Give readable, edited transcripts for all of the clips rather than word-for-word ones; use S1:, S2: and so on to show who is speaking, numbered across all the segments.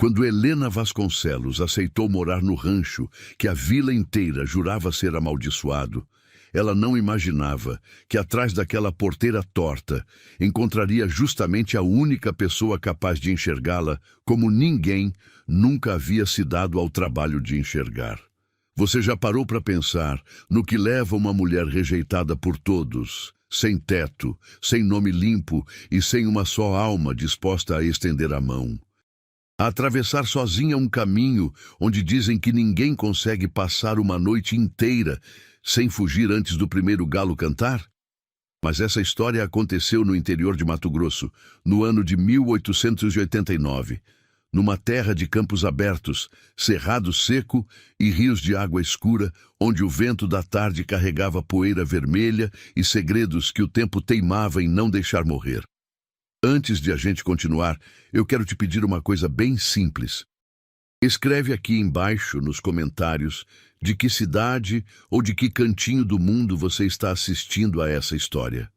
S1: Quando Helena Vasconcelos aceitou morar no rancho que a vila inteira jurava ser amaldiçoado, ela não imaginava que atrás daquela porteira torta encontraria justamente a única pessoa capaz de enxergá-la como ninguém nunca havia se dado ao trabalho de enxergar. Você já parou para pensar no que leva uma mulher rejeitada por todos, sem teto, sem nome limpo e sem uma só alma disposta a estender a mão? A atravessar sozinha um caminho onde dizem que ninguém consegue passar uma noite inteira sem fugir antes do primeiro galo cantar? Mas essa história aconteceu no interior de Mato Grosso, no ano de 1889, numa terra de campos abertos, cerrado seco e rios de água escura, onde o vento da tarde carregava poeira vermelha e segredos que o tempo teimava em não deixar morrer. Antes de a gente continuar, eu quero te pedir uma coisa bem simples. Escreve aqui embaixo nos comentários de que cidade ou de que cantinho do mundo você está assistindo a essa história.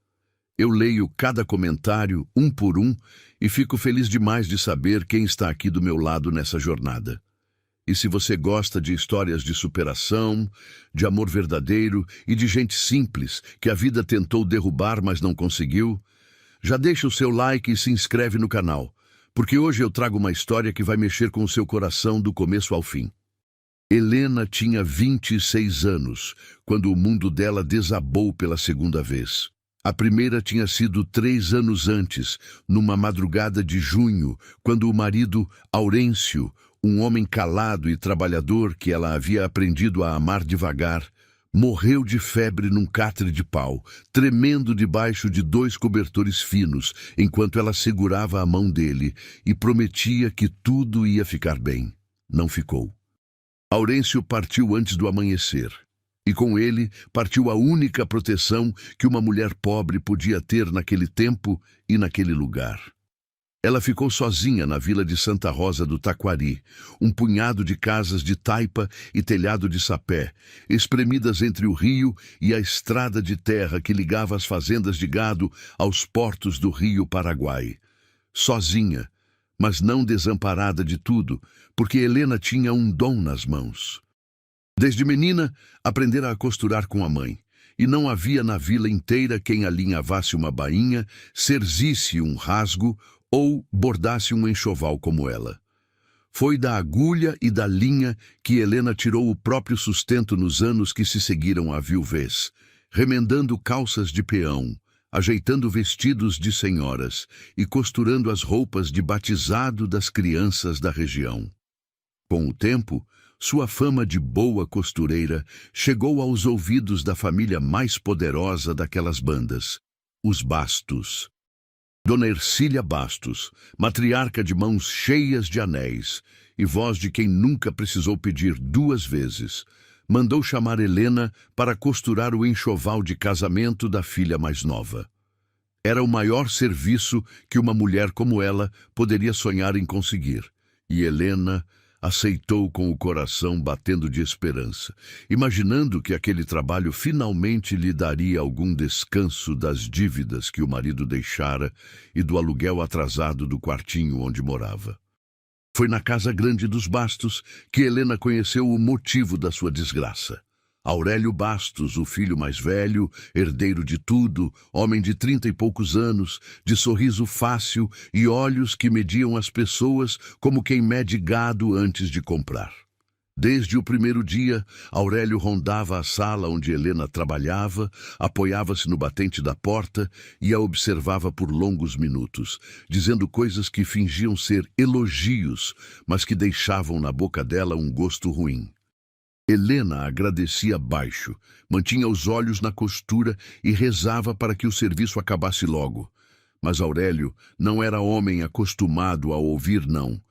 S1: Eu leio cada comentário, um por um, e fico feliz demais de saber quem está aqui do meu lado nessa jornada. E se você gosta de histórias de superação, de amor verdadeiro e de gente simples que a vida tentou derrubar, mas não conseguiu, já deixa o seu like e se inscreve no canal, porque hoje eu trago uma história que vai mexer com o seu coração do começo ao fim. Helena tinha 26 anos, quando o mundo dela desabou pela segunda vez. A primeira tinha sido 3 anos antes, numa madrugada de junho, quando o marido, Aurêncio, um homem calado e trabalhador que ela havia aprendido a amar devagar, morreu de febre num catre de pau, tremendo debaixo de 2 cobertores finos, enquanto ela segurava a mão dele e prometia que tudo ia ficar bem. Não ficou. Aurêncio partiu antes do amanhecer, e com ele partiu a única proteção que uma mulher pobre podia ter naquele tempo e naquele lugar. Ela ficou sozinha na vila de Santa Rosa do Taquari, um punhado de casas de taipa e telhado de sapé, espremidas entre o rio e a estrada de terra que ligava as fazendas de gado aos portos do rio Paraguai. Sozinha, mas não desamparada de tudo, porque Helena tinha um dom nas mãos. Desde menina, aprendera a costurar com a mãe, e não havia na vila inteira quem alinhavasse uma bainha, cerzisse um rasgo ou bordasse um enxoval como ela. Foi da agulha e da linha que Helena tirou o próprio sustento nos anos que se seguiram à viuvez, remendando calças de peão, ajeitando vestidos de senhoras e costurando as roupas de batizado das crianças da região. Com o tempo, sua fama de boa costureira chegou aos ouvidos da família mais poderosa daquelas bandas, os Bastos. Dona Ercília Bastos, matriarca de mãos cheias de anéis e voz de quem nunca precisou pedir 2 vezes, mandou chamar Helena para costurar o enxoval de casamento da filha mais nova. Era o maior serviço que uma mulher como ela poderia sonhar em conseguir, e Helena aceitou com o coração batendo de esperança, imaginando que aquele trabalho finalmente lhe daria algum descanso das dívidas que o marido deixara e do aluguel atrasado do quartinho onde morava. Foi na casa grande dos Bastos que Helena conheceu o motivo da sua desgraça. Aurélio Bastos, o filho mais velho, herdeiro de tudo, homem de 30 e poucos anos, de sorriso fácil e olhos que mediam as pessoas como quem mede gado antes de comprar. Desde o primeiro dia, Aurélio rondava a sala onde Helena trabalhava, apoiava-se no batente da porta e a observava por longos minutos, dizendo coisas que fingiam ser elogios, mas que deixavam na boca dela um gosto ruim. Helena agradecia baixo, mantinha os olhos na costura e rezava para que o serviço acabasse logo. Mas Aurélio não era homem acostumado a ouvir não.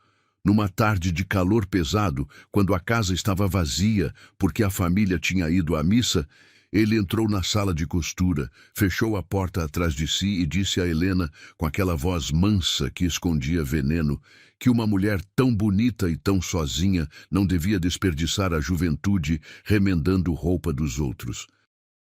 S1: Numa tarde de calor pesado, quando a casa estava vazia porque a família tinha ido à missa, ele entrou na sala de costura, fechou a porta atrás de si e disse a Helena, com aquela voz mansa que escondia veneno, que uma mulher tão bonita e tão sozinha não devia desperdiçar a juventude remendando roupa dos outros.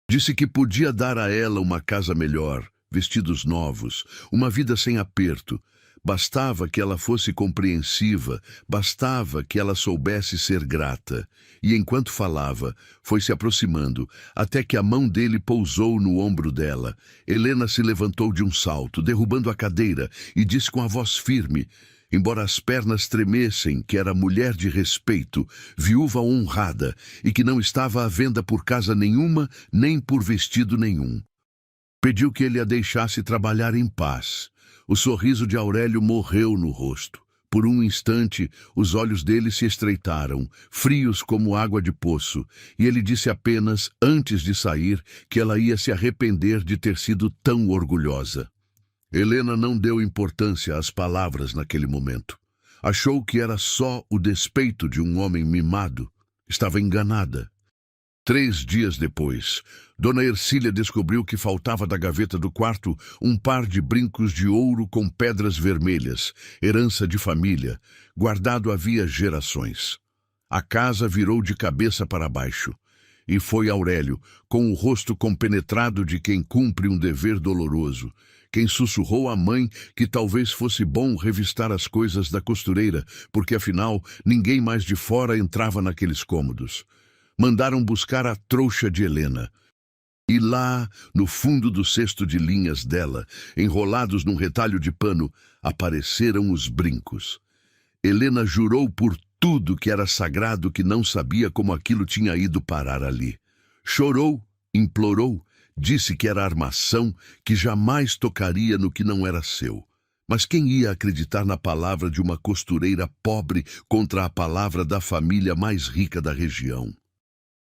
S1: Disse que podia dar a ela uma casa melhor, vestidos novos, uma vida sem aperto, Bastava que ela fosse compreensiva, bastava que ela soubesse ser grata. E enquanto falava, foi se aproximando, até que a mão dele pousou no ombro dela. Helena se levantou de um salto, derrubando a cadeira, e disse com a voz firme, embora as pernas tremessem, que era mulher de respeito, viúva honrada, e que não estava à venda por casa nenhuma, nem por vestido nenhum. Pediu que ele a deixasse trabalhar em paz. O sorriso de Aurélio morreu no rosto. Por um instante, os olhos dele se estreitaram, frios como água de poço, e ele disse apenas, antes de sair, que ela ia se arrepender de ter sido tão orgulhosa. Helena não deu importância às palavras naquele momento. Achou que era só o despeito de um homem mimado. Estava enganada. 3 dias depois, Dona Ercília descobriu que faltava da gaveta do quarto um par de brincos de ouro com pedras vermelhas, herança de família, guardado havia gerações. A casa virou de cabeça para baixo. E foi Aurélio, com o rosto compenetrado de quem cumpre um dever doloroso, quem sussurrou à mãe que talvez fosse bom revistar as coisas da costureira, porque afinal ninguém mais de fora entrava naqueles cômodos. Mandaram buscar a trouxa de Helena. E lá, no fundo do cesto de linhas dela, enrolados num retalho de pano, apareceram os brincos. Helena jurou por tudo que era sagrado que não sabia como aquilo tinha ido parar ali. Chorou, implorou, disse que era armação, que jamais tocaria no que não era seu. Mas quem ia acreditar na palavra de uma costureira pobre contra a palavra da família mais rica da região?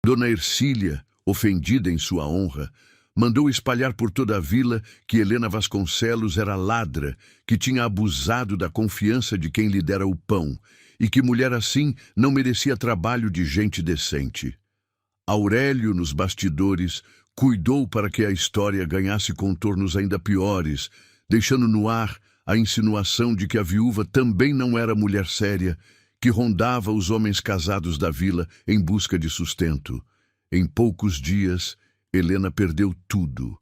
S1: Dona Ercília, ofendida em sua honra, mandou espalhar por toda a vila que Helena Vasconcelos era ladra, que tinha abusado da confiança de quem lhe dera o pão, e que mulher assim não merecia trabalho de gente decente. Aurélio, nos bastidores, cuidou para que a história ganhasse contornos ainda piores, deixando no ar a insinuação de que a viúva também não era mulher séria, que rondava os homens casados da vila em busca de sustento. Em poucos dias, Helena perdeu tudo.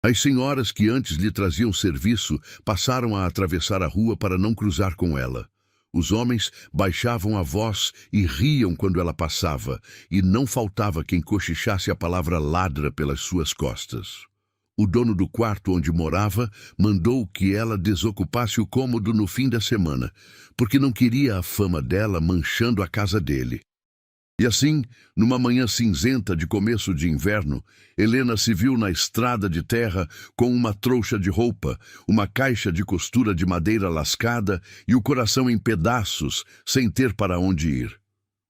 S1: As senhoras que antes lhe traziam serviço passaram a atravessar a rua para não cruzar com ela. Os homens baixavam a voz e riam quando ela passava, e não faltava quem cochichasse a palavra ladra pelas suas costas. O dono do quarto onde morava mandou que ela desocupasse o cômodo no fim da semana, porque não queria a fama dela manchando a casa dele. E assim, numa manhã cinzenta de começo de inverno, Helena se viu na estrada de terra com uma trouxa de roupa, uma caixa de costura de madeira lascada e o coração em pedaços, sem ter para onde ir.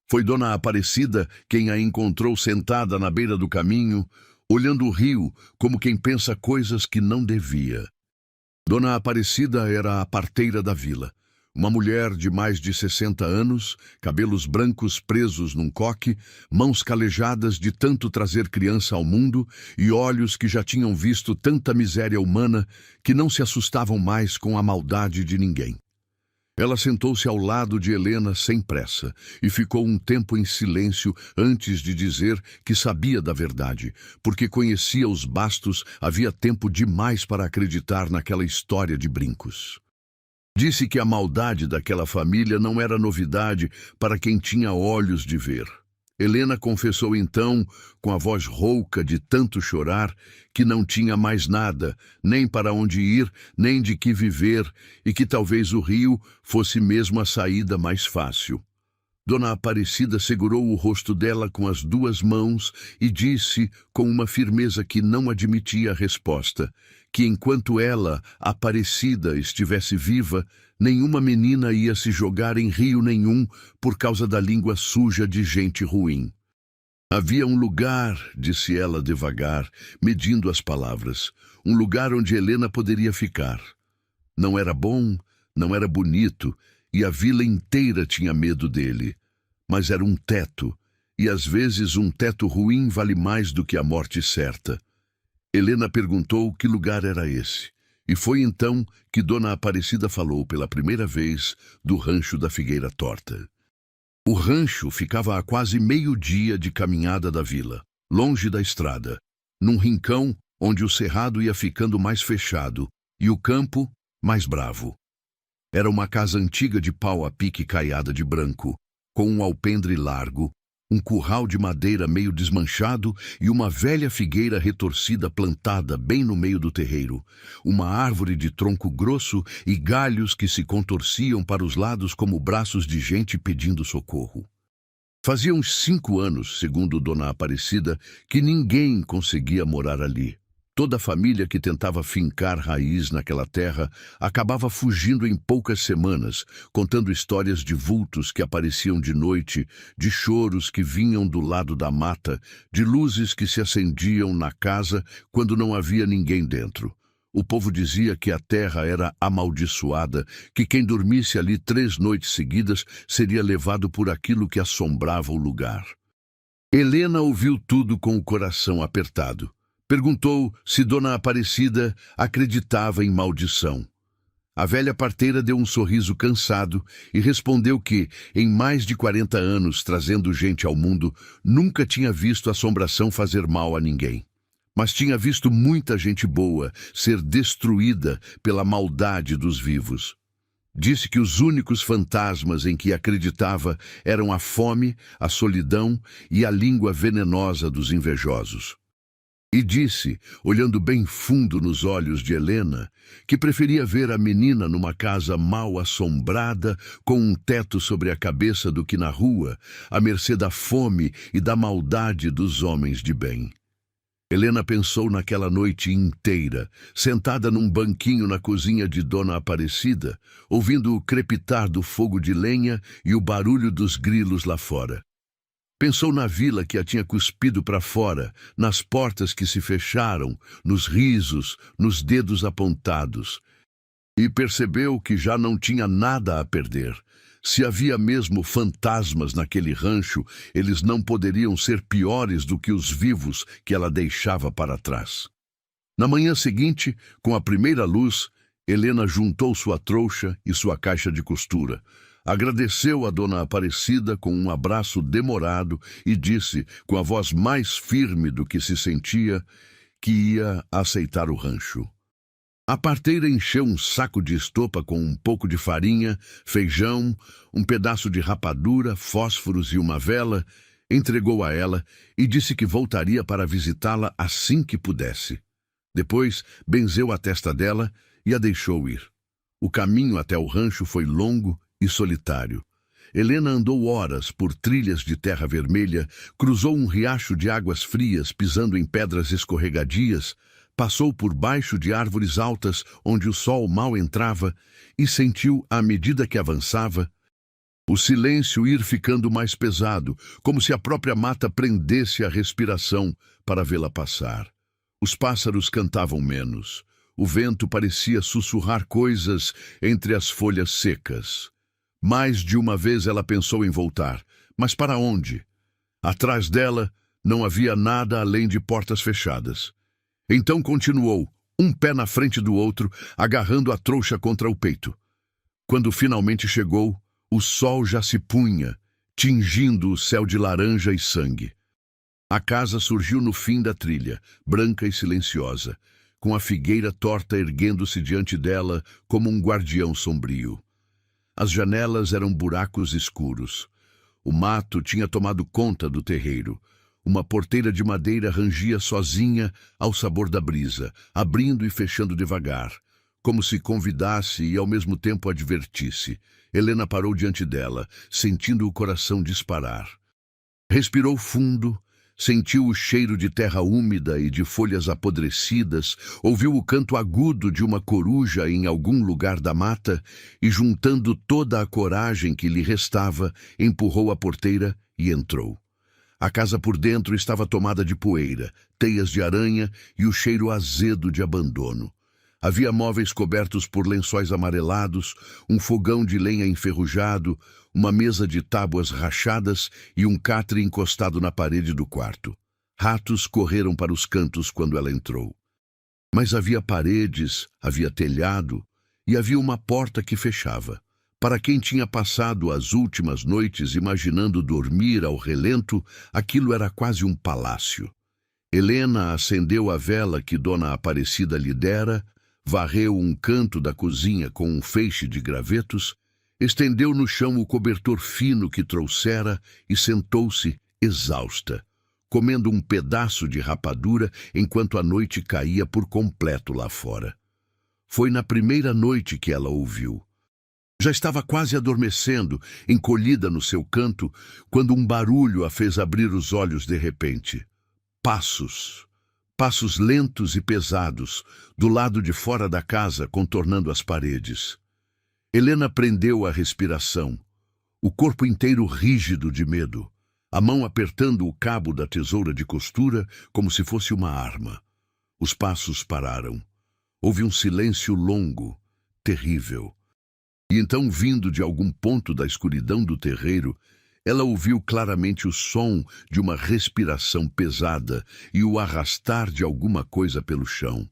S1: Foi Dona Aparecida quem a encontrou sentada na beira do caminho, olhando o rio como quem pensa coisas que não devia. Dona Aparecida era a parteira da vila. Uma mulher de mais de 60 anos, cabelos brancos presos num coque, mãos calejadas de tanto trazer criança ao mundo e olhos que já tinham visto tanta miséria humana que não se assustavam mais com a maldade de ninguém. Ela sentou-se ao lado de Helena sem pressa e ficou um tempo em silêncio antes de dizer que sabia da verdade, porque conhecia os Bastos havia tempo demais para acreditar naquela história de brincos. Disse que a maldade daquela família não era novidade para quem tinha olhos de ver. Helena confessou então, com a voz rouca de tanto chorar, que não tinha mais nada, nem para onde ir, nem de que viver, e que talvez o rio fosse mesmo a saída mais fácil. Dona Aparecida segurou o rosto dela com as 2 mãos e disse, com uma firmeza que não admitia a resposta, que enquanto ela, Aparecida, estivesse viva, nenhuma menina ia se jogar em rio nenhum por causa da língua suja de gente ruim. Havia um lugar, disse ela devagar, medindo as palavras, um lugar onde Helena poderia ficar. Não era bom, não era bonito, e a vila inteira tinha medo dele. Mas era um teto, e às vezes um teto ruim vale mais do que a morte certa. Helena perguntou que lugar era esse, e foi então que Dona Aparecida falou pela primeira vez do rancho da Figueira Torta. O rancho ficava a quase meio-dia de caminhada da vila, longe da estrada, num rincão onde o cerrado ia ficando mais fechado e o campo mais bravo. Era uma casa antiga de pau a pique caiada de branco, com um alpendre largo, um curral de madeira meio desmanchado e uma velha figueira retorcida plantada bem no meio do terreiro, uma árvore de tronco grosso e galhos que se contorciam para os lados como braços de gente pedindo socorro. Fazia uns 5 anos, segundo Dona Aparecida, que ninguém conseguia morar ali. Toda a família que tentava fincar raiz naquela terra acabava fugindo em poucas semanas, contando histórias de vultos que apareciam de noite, de choros que vinham do lado da mata, de luzes que se acendiam na casa quando não havia ninguém dentro. O povo dizia que a terra era amaldiçoada, que quem dormisse ali 3 noites seguidas seria levado por aquilo que assombrava o lugar. Helena ouviu tudo com o coração apertado. Perguntou se Dona Aparecida acreditava em maldição. A velha parteira deu um sorriso cansado e respondeu que, em mais de 40 anos trazendo gente ao mundo, nunca tinha visto assombração fazer mal a ninguém. Mas tinha visto muita gente boa ser destruída pela maldade dos vivos. Disse que os únicos fantasmas em que acreditava eram a fome, a solidão e a língua venenosa dos invejosos. E disse, olhando bem fundo nos olhos de Helena, que preferia ver a menina numa casa mal assombrada, com um teto sobre a cabeça do que na rua, à mercê da fome e da maldade dos homens de bem. Helena pensou naquela noite inteira, sentada num banquinho na cozinha de Dona Aparecida, ouvindo o crepitar do fogo de lenha e o barulho dos grilos lá fora. Pensou na vila que a tinha cuspido para fora, nas portas que se fecharam, nos risos, nos dedos apontados. E percebeu que já não tinha nada a perder. Se havia mesmo fantasmas naquele rancho, eles não poderiam ser piores do que os vivos que ela deixava para trás. Na manhã seguinte, com a primeira luz, Helena juntou sua trouxa e sua caixa de costura. Agradeceu a Dona Aparecida com um abraço demorado e disse, com a voz mais firme do que se sentia, que ia aceitar o rancho. A parteira encheu um saco de estopa com um pouco de farinha, feijão, um pedaço de rapadura, fósforos e uma vela, entregou a ela e disse que voltaria para visitá-la assim que pudesse. Depois, benzeu a testa dela e a deixou ir. O caminho até o rancho foi longo e solitário. Helena andou horas por trilhas de terra vermelha, cruzou um riacho de águas frias pisando em pedras escorregadias, passou por baixo de árvores altas onde o sol mal entrava e sentiu, à medida que avançava, o silêncio ir ficando mais pesado, como se a própria mata prendesse a respiração para vê-la passar. Os pássaros cantavam menos. O vento parecia sussurrar coisas entre as folhas secas. Mais de uma vez ela pensou em voltar, mas para onde? Atrás dela não havia nada além de portas fechadas. Então continuou, um pé na frente do outro, agarrando a trouxa contra o peito. Quando finalmente chegou, o sol já se punha, tingindo o céu de laranja e sangue. A casa surgiu no fim da trilha, branca e silenciosa, com a figueira torta erguendo-se diante dela como um guardião sombrio. As janelas eram buracos escuros. O mato tinha tomado conta do terreiro. Uma porteira de madeira rangia sozinha ao sabor da brisa, abrindo e fechando devagar, como se convidasse e ao mesmo tempo advertisse. Helena parou diante dela, sentindo o coração disparar. Respirou fundo, sentiu o cheiro de terra úmida e de folhas apodrecidas, ouviu o canto agudo de uma coruja em algum lugar da mata e, juntando toda a coragem que lhe restava, empurrou a porteira e entrou. A casa por dentro estava tomada de poeira, teias de aranha e o cheiro azedo de abandono. Havia móveis cobertos por lençóis amarelados, um fogão de lenha enferrujado, uma mesa de tábuas rachadas e um catre encostado na parede do quarto. Ratos correram para os cantos quando ela entrou. Mas havia paredes, havia telhado e havia uma porta que fechava. Para quem tinha passado as últimas noites imaginando dormir ao relento, aquilo era quase um palácio. Helena acendeu a vela que Dona Aparecida lhe dera, varreu um canto da cozinha com um feixe de gravetos, estendeu no chão o cobertor fino que trouxera e sentou-se, exausta, comendo um pedaço de rapadura enquanto a noite caía por completo lá fora. Foi na primeira noite que ela ouviu. Já estava quase adormecendo, encolhida no seu canto, quando um barulho a fez abrir os olhos de repente. Passos. Passos lentos e pesados, do lado de fora da casa, contornando as paredes. Helena prendeu a respiração, o corpo inteiro rígido de medo, a mão apertando o cabo da tesoura de costura como se fosse uma arma. Os passos pararam. Houve um silêncio longo, terrível. E então, vindo de algum ponto da escuridão do terreiro, ela ouviu claramente o som de uma respiração pesada e o arrastar de alguma coisa pelo chão.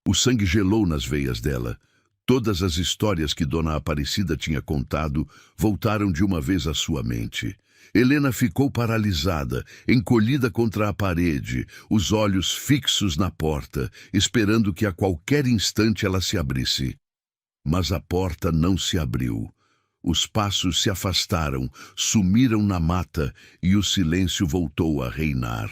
S1: O sangue gelou nas veias dela. Todas as histórias que Dona Aparecida tinha contado voltaram de uma vez à sua mente. Helena ficou paralisada, encolhida contra a parede, os olhos fixos na porta, esperando que a qualquer instante ela se abrisse. Mas a porta não se abriu. Os passos se afastaram, sumiram na mata e o silêncio voltou a reinar.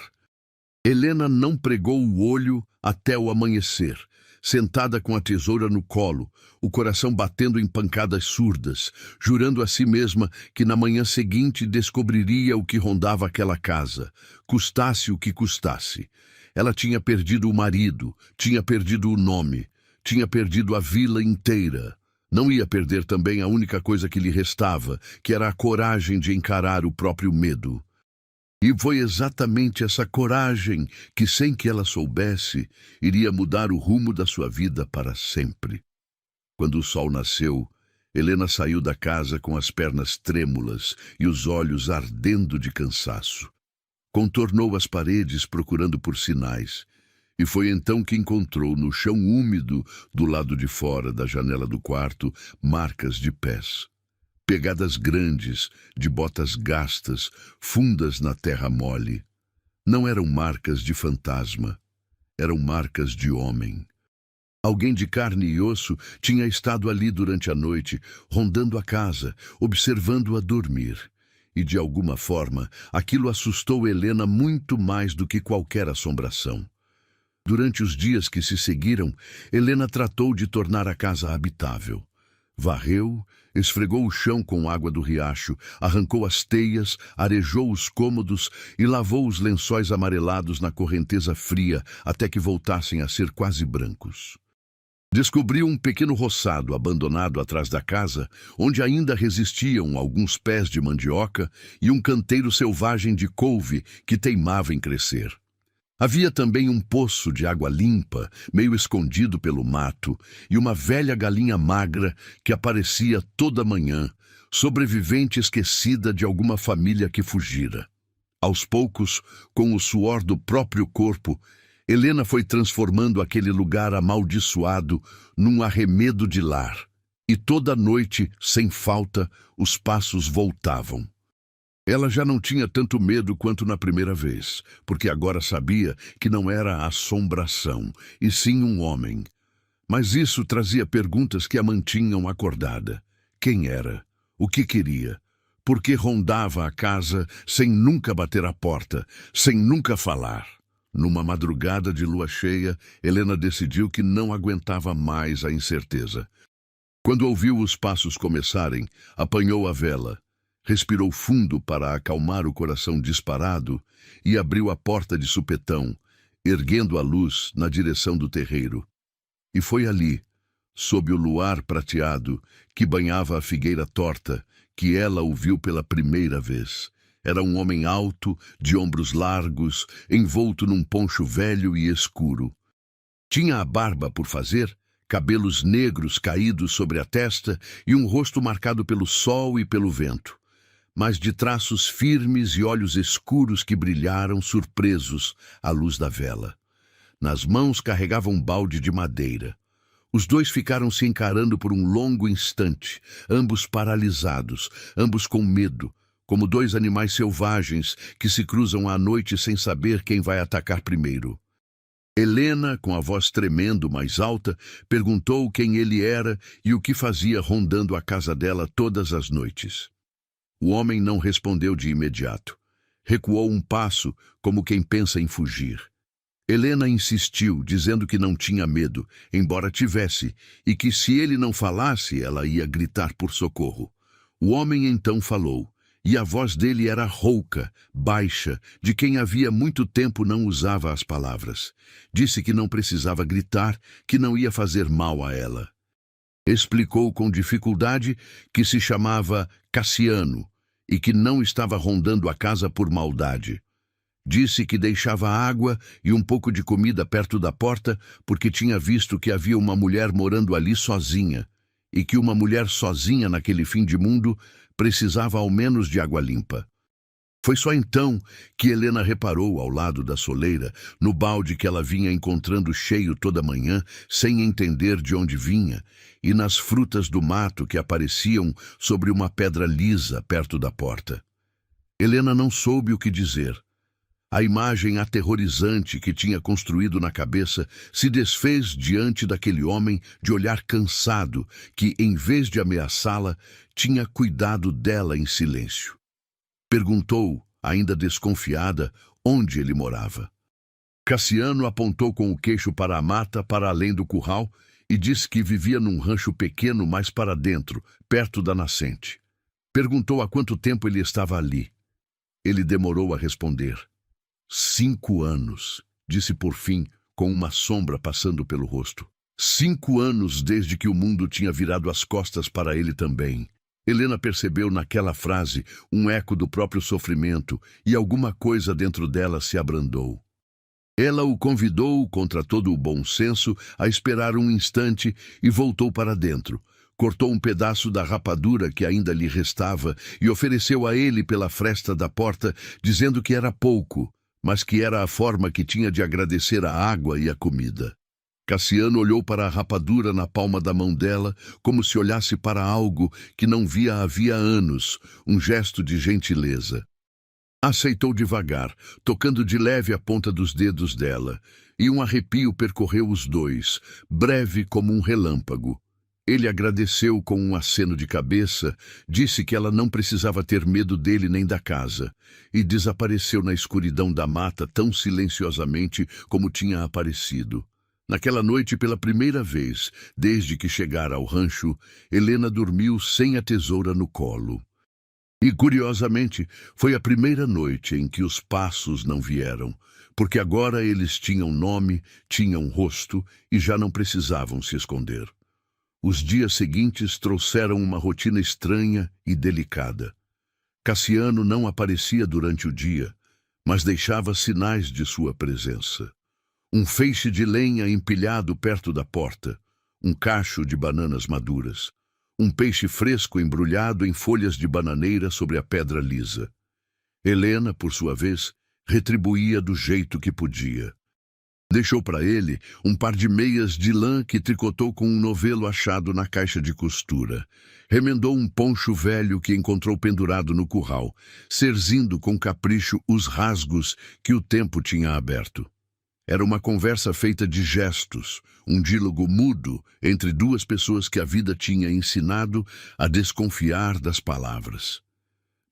S1: Helena não pregou o olho até o amanhecer, sentada com a tesoura no colo, o coração batendo em pancadas surdas, jurando a si mesma que na manhã seguinte descobriria o que rondava aquela casa, custasse o que custasse. Ela tinha perdido o marido, tinha perdido o nome, tinha perdido a vila inteira. Não ia perder também a única coisa que lhe restava, que era a coragem de encarar o próprio medo. E foi exatamente essa coragem que, sem que ela soubesse, iria mudar o rumo da sua vida para sempre. Quando o sol nasceu, Helena saiu da casa com as pernas trêmulas e os olhos ardendo de cansaço. Contornou as paredes procurando por sinais, e foi então que encontrou no chão úmido do lado de fora da janela do quarto marcas de pés. Pegadas grandes, de botas gastas, fundas na terra mole. Não eram marcas de fantasma, eram marcas de homem. Alguém de carne e osso tinha estado ali durante a noite, rondando a casa, observando-a dormir. E, de alguma forma, aquilo assustou Helena muito mais do que qualquer assombração. Durante os dias que se seguiram, Helena tratou de tornar a casa habitável. Varreu, esfregou o chão com água do riacho, arrancou as teias, arejou os cômodos e lavou os lençóis amarelados na correnteza fria até que voltassem a ser quase brancos. Descobriu um pequeno roçado abandonado atrás da casa, onde ainda resistiam alguns pés de mandioca e um canteiro selvagem de couve que teimava em crescer. Havia também um poço de água limpa, meio escondido pelo mato, e uma velha galinha magra que aparecia toda manhã, sobrevivente esquecida de alguma família que fugira. Aos poucos, com o suor do próprio corpo, Helena foi transformando aquele lugar amaldiçoado num arremedo de lar. E toda noite, sem falta, os passos voltavam. Ela já não tinha tanto medo quanto na primeira vez, porque agora sabia que não era assombração, e sim um homem. Mas isso trazia perguntas que a mantinham acordada. Quem era? O que queria? Por que rondava a casa sem nunca bater a porta, sem nunca falar? Numa madrugada de lua cheia, Helena decidiu que não aguentava mais a incerteza. Quando ouviu os passos começarem, apanhou a vela, respirou fundo para acalmar o coração disparado e abriu a porta de supetão, erguendo a luz na direção do terreiro. E foi ali, sob o luar prateado que banhava a figueira torta, que ela o viu pela primeira vez. Era um homem alto, de ombros largos, envolto num poncho velho e escuro. Tinha a barba por fazer, cabelos negros caídos sobre a testa e um rosto marcado pelo sol e pelo vento, mas de traços firmes e olhos escuros que brilharam surpresos à luz da vela. Nas mãos carregava um balde de madeira. Os dois ficaram se encarando por um longo instante, ambos paralisados, ambos com medo, como dois animais selvagens que se cruzam à noite sem saber quem vai atacar primeiro. Helena, com a voz tremendo mais alta, perguntou quem ele era e o que fazia rondando a casa dela todas as noites. O homem não respondeu de imediato. Recuou um passo, como quem pensa em fugir. Helena insistiu, dizendo que não tinha medo, embora tivesse, e que se ele não falasse, ela ia gritar por socorro. O homem então falou, e a voz dele era rouca, baixa, de quem havia muito tempo não usava as palavras. Disse que não precisava gritar, que não ia fazer mal a ela. Explicou com dificuldade que se chamava Cassiano e que não estava rondando a casa por maldade. Disse que deixava água e um pouco de comida perto da porta porque tinha visto que havia uma mulher morando ali sozinha e que uma mulher sozinha naquele fim de mundo precisava ao menos de água limpa. Foi só então que Helena reparou ao lado da soleira, no balde que ela vinha encontrando cheio toda manhã, sem entender de onde vinha, e nas frutas do mato que apareciam sobre uma pedra lisa perto da porta. Helena não soube o que dizer. A imagem aterrorizante que tinha construído na cabeça se desfez diante daquele homem de olhar cansado que, em vez de ameaçá-la, tinha cuidado dela em silêncio. Perguntou, ainda desconfiada, onde ele morava. Cassiano apontou com o queixo para a mata, para além do curral, e disse que vivia num rancho pequeno mais para dentro, perto da nascente. Perguntou há quanto tempo ele estava ali. Ele demorou a responder. 5 anos, disse por fim, com uma sombra passando pelo rosto. 5 anos desde que o mundo tinha virado as costas para ele também. Helena percebeu naquela frase um eco do próprio sofrimento e alguma coisa dentro dela se abrandou. Ela o convidou, contra todo o bom senso, a esperar um instante e voltou para dentro. Cortou um pedaço da rapadura que ainda lhe restava e ofereceu a ele pela fresta da porta, dizendo que era pouco, mas que era a forma que tinha de agradecer a água e a comida. Cassiano olhou para a rapadura na palma da mão dela, como se olhasse para algo que não via havia anos, um gesto de gentileza. Aceitou devagar, tocando de leve a ponta dos dedos dela, e um arrepio percorreu os dois, breve como um relâmpago. Ele agradeceu com um aceno de cabeça, disse que ela não precisava ter medo dele nem da casa, e desapareceu na escuridão da mata tão silenciosamente como tinha aparecido. Naquela noite, pela primeira vez, desde que chegara ao rancho, Helena dormiu sem a tesoura no colo. E, curiosamente, foi a primeira noite em que os passos não vieram, porque agora eles tinham nome, tinham rosto e já não precisavam se esconder. Os dias seguintes trouxeram uma rotina estranha e delicada. Cassiano não aparecia durante o dia, mas deixava sinais de sua presença. Um feixe de lenha empilhado perto da porta, um cacho de bananas maduras, um peixe fresco embrulhado em folhas de bananeira sobre a pedra lisa. Helena, por sua vez, retribuía do jeito que podia. Deixou para ele um par de meias de lã que tricotou com um novelo achado na caixa de costura. Remendou um poncho velho que encontrou pendurado no curral, cerzindo com capricho os rasgos que o tempo tinha aberto. Era uma conversa feita de gestos, um diálogo mudo entre duas pessoas que a vida tinha ensinado a desconfiar das palavras.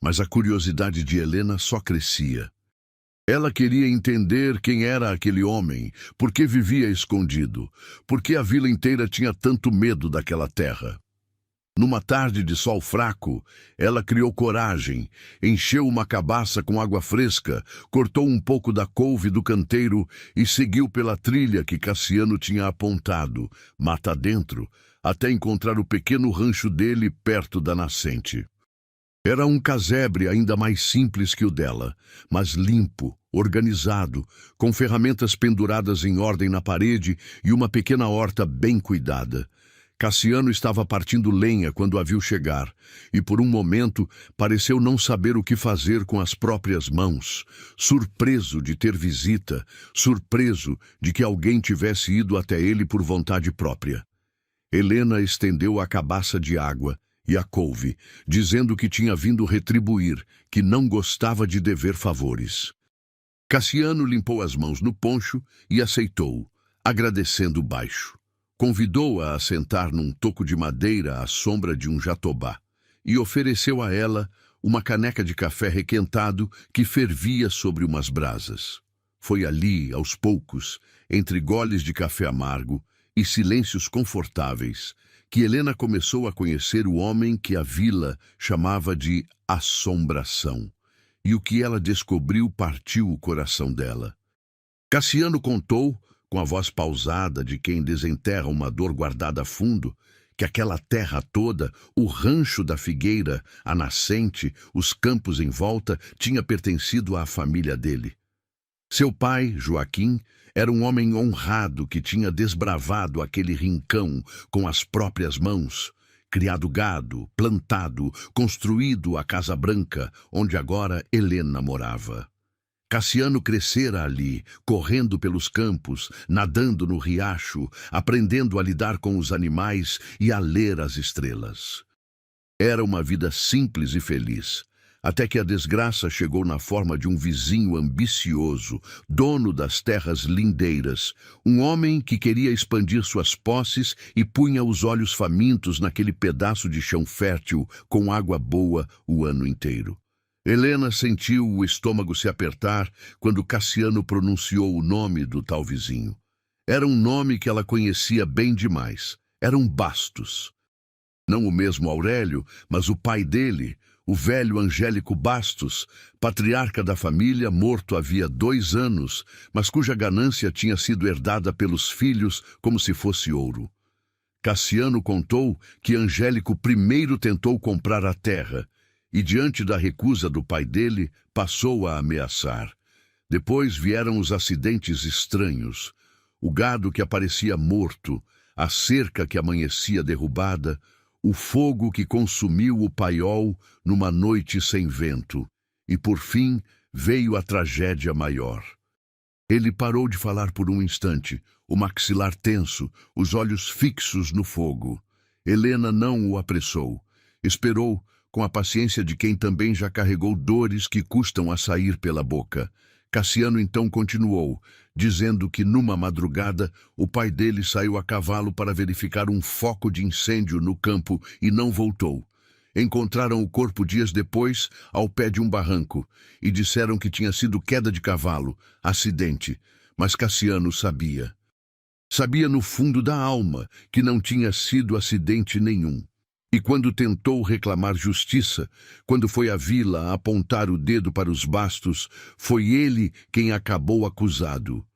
S1: Mas a curiosidade de Helena só crescia. Ela queria entender quem era aquele homem, por que vivia escondido, por que a vila inteira tinha tanto medo daquela terra. Numa tarde de sol fraco, ela criou coragem, encheu uma cabaça com água fresca, cortou um pouco da couve do canteiro e seguiu pela trilha que Cassiano tinha apontado, mata dentro, até encontrar o pequeno rancho dele perto da nascente. Era um casebre ainda mais simples que o dela, mas limpo, organizado, com ferramentas penduradas em ordem na parede e uma pequena horta bem cuidada. Cassiano estava partindo lenha quando a viu chegar, e por um momento pareceu não saber o que fazer com as próprias mãos, surpreso de ter visita, surpreso de que alguém tivesse ido até ele por vontade própria. Helena estendeu a cabaça de água e a couve, dizendo que tinha vindo retribuir, que não gostava de dever favores. Cassiano limpou as mãos no poncho e aceitou, agradecendo baixo. Convidou-a a sentar num toco de madeira à sombra de um jatobá e ofereceu a ela uma caneca de café requentado que fervia sobre umas brasas. Foi ali, aos poucos, entre goles de café amargo e silêncios confortáveis, que Helena começou a conhecer o homem que a vila chamava de assombração. E o que ela descobriu partiu o coração dela. Cassiano contou, com a voz pausada de quem desenterra uma dor guardada a fundo, que aquela terra toda, o rancho da figueira, a nascente, os campos em volta, tinha pertencido à família dele. Seu pai, Joaquim, era um homem honrado que tinha desbravado aquele rincão com as próprias mãos, criado gado, plantado, construído a Casa Branca, onde agora Helena morava. Cassiano crescera ali, correndo pelos campos, nadando no riacho, aprendendo a lidar com os animais e a ler as estrelas. Era uma vida simples e feliz, até que a desgraça chegou na forma de um vizinho ambicioso, dono das terras lindeiras, um homem que queria expandir suas posses e punha os olhos famintos naquele pedaço de chão fértil com água boa o ano inteiro. Helena sentiu o estômago se apertar quando Cassiano pronunciou o nome do tal vizinho. Era um nome que ela conhecia bem demais. Era um Bastos. Não o mesmo Aurélio, mas o pai dele, o velho Angélico Bastos, patriarca da família, morto havia 2 anos, mas cuja ganância tinha sido herdada pelos filhos como se fosse ouro. Cassiano contou que Angélico primeiro tentou comprar a terra, e diante da recusa do pai dele, passou a ameaçar. Depois vieram os acidentes estranhos, o gado que aparecia morto, a cerca que amanhecia derrubada, o fogo que consumiu o paiol numa noite sem vento, e por fim veio a tragédia maior. Ele parou de falar por um instante, o maxilar tenso, os olhos fixos no fogo. Helena não o apressou. Esperou, com a paciência de quem também já carregou dores que custam a sair pela boca. Cassiano então continuou, dizendo que numa madrugada o pai dele saiu a cavalo para verificar um foco de incêndio no campo e não voltou. Encontraram o corpo dias depois ao pé de um barranco e disseram que tinha sido queda de cavalo, acidente, mas Cassiano sabia. Sabia no fundo da alma que não tinha sido acidente nenhum. E quando tentou reclamar justiça, quando foi à vila a apontar o dedo para os Bastos, foi ele quem acabou acusado.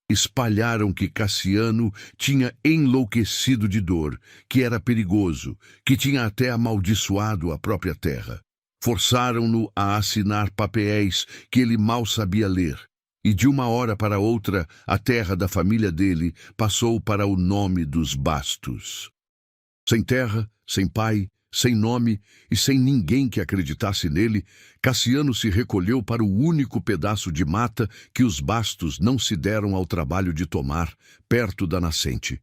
S1: Espalharam que Cassiano tinha enlouquecido de dor, que era perigoso, que tinha até amaldiçoado a própria terra. Forçaram-no a assinar papéis que ele mal sabia ler. E de uma hora para outra, a terra da família dele passou para o nome dos Bastos. Sem terra, sem pai, sem nome e sem ninguém que acreditasse nele, Cassiano se recolheu para o único pedaço de mata que os Bastos não se deram ao trabalho de tomar, perto da nascente,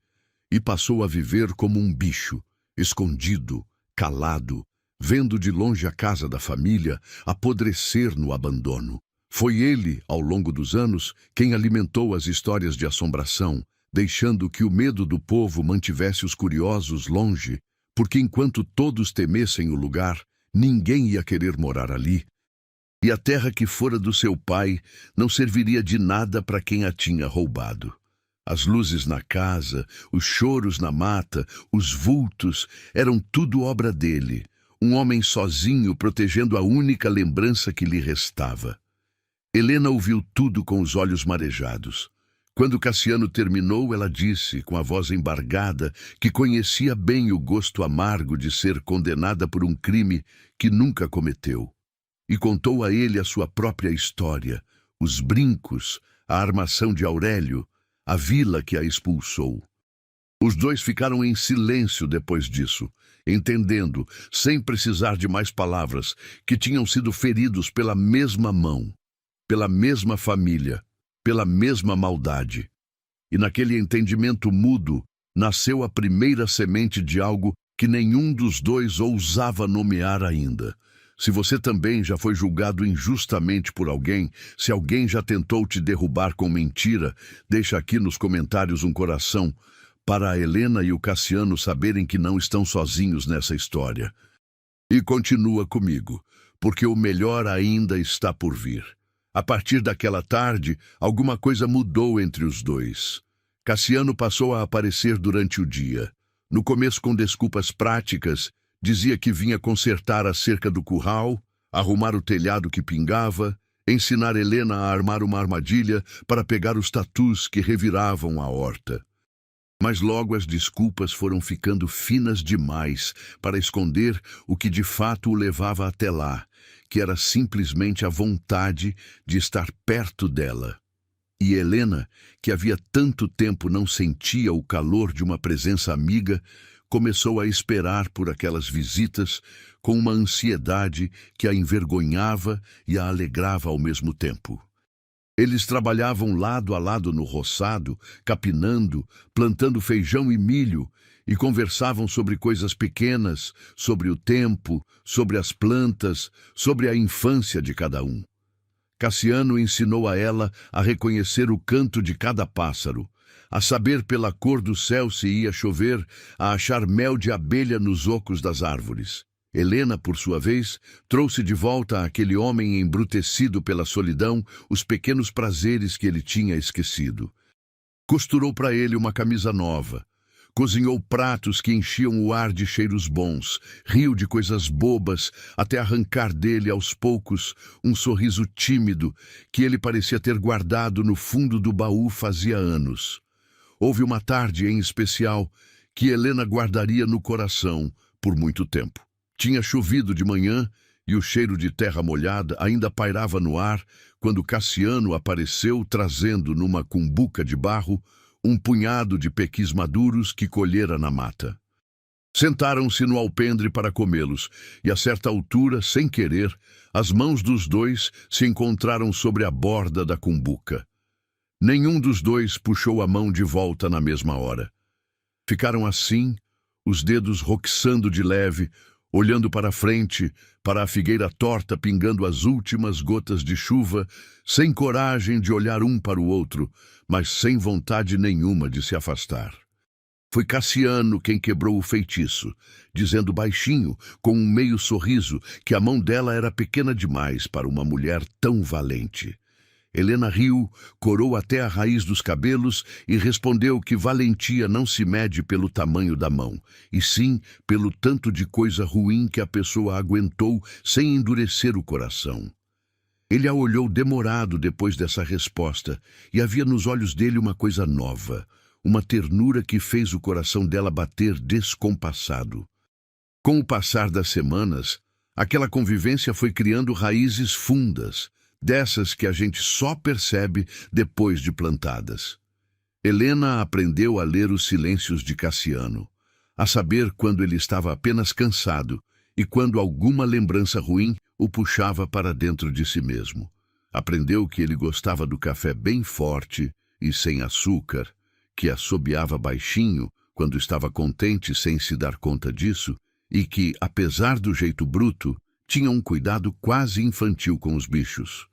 S1: e passou a viver como um bicho, escondido, calado, vendo de longe a casa da família apodrecer no abandono. Foi ele, ao longo dos anos, quem alimentou as histórias de assombração, deixando que o medo do povo mantivesse os curiosos longe, porque enquanto todos temessem o lugar, ninguém ia querer morar ali. E a terra que fora do seu pai não serviria de nada para quem a tinha roubado. As luzes na casa, os choros na mata, os vultos, eram tudo obra dele, um homem sozinho protegendo a única lembrança que lhe restava. Helena ouviu tudo com os olhos marejados. Quando Cassiano terminou, ela disse, com a voz embargada, que conhecia bem o gosto amargo de ser condenada por um crime que nunca cometeu. E contou a ele a sua própria história, os brincos, a armação de Aurélio, a vila que a expulsou. Os dois ficaram em silêncio depois disso, entendendo, sem precisar de mais palavras, que tinham sido feridos pela mesma mão, pela mesma família, pela mesma maldade. E naquele entendimento mudo, nasceu a primeira semente de algo que nenhum dos dois ousava nomear ainda. Se você também já foi julgado injustamente por alguém, se alguém já tentou te derrubar com mentira, deixa aqui nos comentários um coração para a Helena e o Cassiano saberem que não estão sozinhos nessa história. E continua comigo, porque o melhor ainda está por vir. A partir daquela tarde, alguma coisa mudou entre os dois. Cassiano passou a aparecer durante o dia. No começo com desculpas práticas, dizia que vinha consertar a cerca do curral, arrumar o telhado que pingava, ensinar Helena a armar uma armadilha para pegar os tatus que reviravam a horta. Mas logo as desculpas foram ficando finas demais para esconder o que de fato o levava até lá, que era simplesmente a vontade de estar perto dela. E Helena, que havia tanto tempo não sentia o calor de uma presença amiga, começou a esperar por aquelas visitas com uma ansiedade que a envergonhava e a alegrava ao mesmo tempo. Eles trabalhavam lado a lado no roçado, capinando, plantando feijão e milho, e conversavam sobre coisas pequenas, sobre o tempo, sobre as plantas, sobre a infância de cada um. Cassiano ensinou a ela a reconhecer o canto de cada pássaro, a saber pela cor do céu se ia chover, a achar mel de abelha nos ocos das árvores. Helena, por sua vez, trouxe de volta àquele homem embrutecido pela solidão os pequenos prazeres que ele tinha esquecido. Costurou para ele uma camisa nova, cozinhou pratos que enchiam o ar de cheiros bons, riu de coisas bobas até arrancar dele aos poucos um sorriso tímido que ele parecia ter guardado no fundo do baú fazia anos. Houve uma tarde em especial que Helena guardaria no coração por muito tempo. Tinha chovido de manhã e o cheiro de terra molhada ainda pairava no ar quando Cassiano apareceu trazendo numa cumbuca de barro um punhado de pequis maduros que colhera na mata. Sentaram-se no alpendre para comê-los e, a certa altura, sem querer, as mãos dos dois se encontraram sobre a borda da cumbuca. Nenhum dos dois puxou a mão de volta na mesma hora. Ficaram assim, os dedos roçando de leve, olhando para a frente, para a figueira torta pingando as últimas gotas de chuva, sem coragem de olhar um para o outro, mas sem vontade nenhuma de se afastar. Foi Cassiano quem quebrou o feitiço, dizendo baixinho, com um meio sorriso, que a mão dela era pequena demais para uma mulher tão valente. Helena riu, corou até a raiz dos cabelos e respondeu que valentia não se mede pelo tamanho da mão, e sim pelo tanto de coisa ruim que a pessoa aguentou sem endurecer o coração. Ele a olhou demorado depois dessa resposta, e havia nos olhos dele uma coisa nova, uma ternura que fez o coração dela bater descompassado. Com o passar das semanas, aquela convivência foi criando raízes fundas, dessas que a gente só percebe depois de plantadas. Helena aprendeu a ler os silêncios de Cassiano, a saber quando ele estava apenas cansado e quando alguma lembrança ruim o puxava para dentro de si mesmo. Aprendeu que ele gostava do café bem forte e sem açúcar, que assobiava baixinho quando estava contente sem se dar conta disso, e que, apesar do jeito bruto, tinha um cuidado quase infantil com os bichos,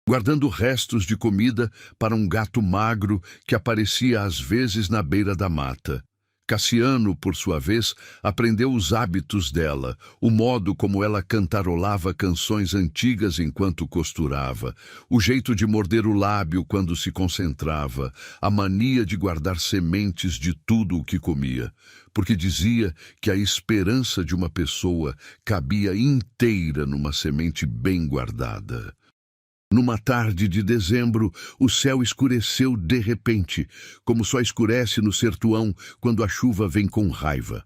S1: guardando restos de comida para um gato magro que aparecia às vezes na beira da mata. Cassiano, por sua vez, aprendeu os hábitos dela, o modo como ela cantarolava canções antigas enquanto costurava, o jeito de morder o lábio quando se concentrava, a mania de guardar sementes de tudo o que comia, porque dizia que a esperança de uma pessoa cabia inteira numa semente bem guardada. Numa tarde de dezembro, o céu escureceu de repente, como só escurece no sertão quando a chuva vem com raiva.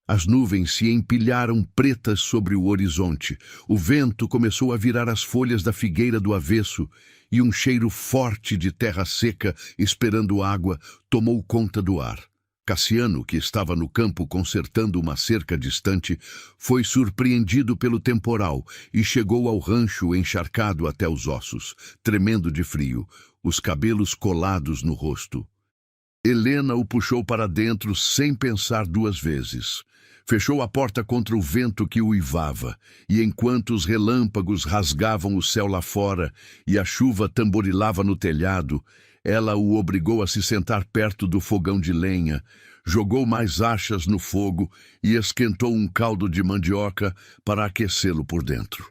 S1: As nuvens se empilharam pretas sobre o horizonte, o vento começou a virar as folhas da figueira do avesso, e um cheiro forte de terra seca, esperando água, tomou conta do ar. Cassiano, que estava no campo consertando uma cerca distante, foi surpreendido pelo temporal e chegou ao rancho encharcado até os ossos, tremendo de frio, os cabelos colados no rosto. Helena o puxou para dentro sem pensar duas vezes. Fechou a porta contra o vento que uivava, e enquanto os relâmpagos rasgavam o céu lá fora e a chuva tamborilava no telhado, ela o obrigou a se sentar perto do fogão de lenha, jogou mais achas no fogo e esquentou um caldo de mandioca para aquecê-lo por dentro.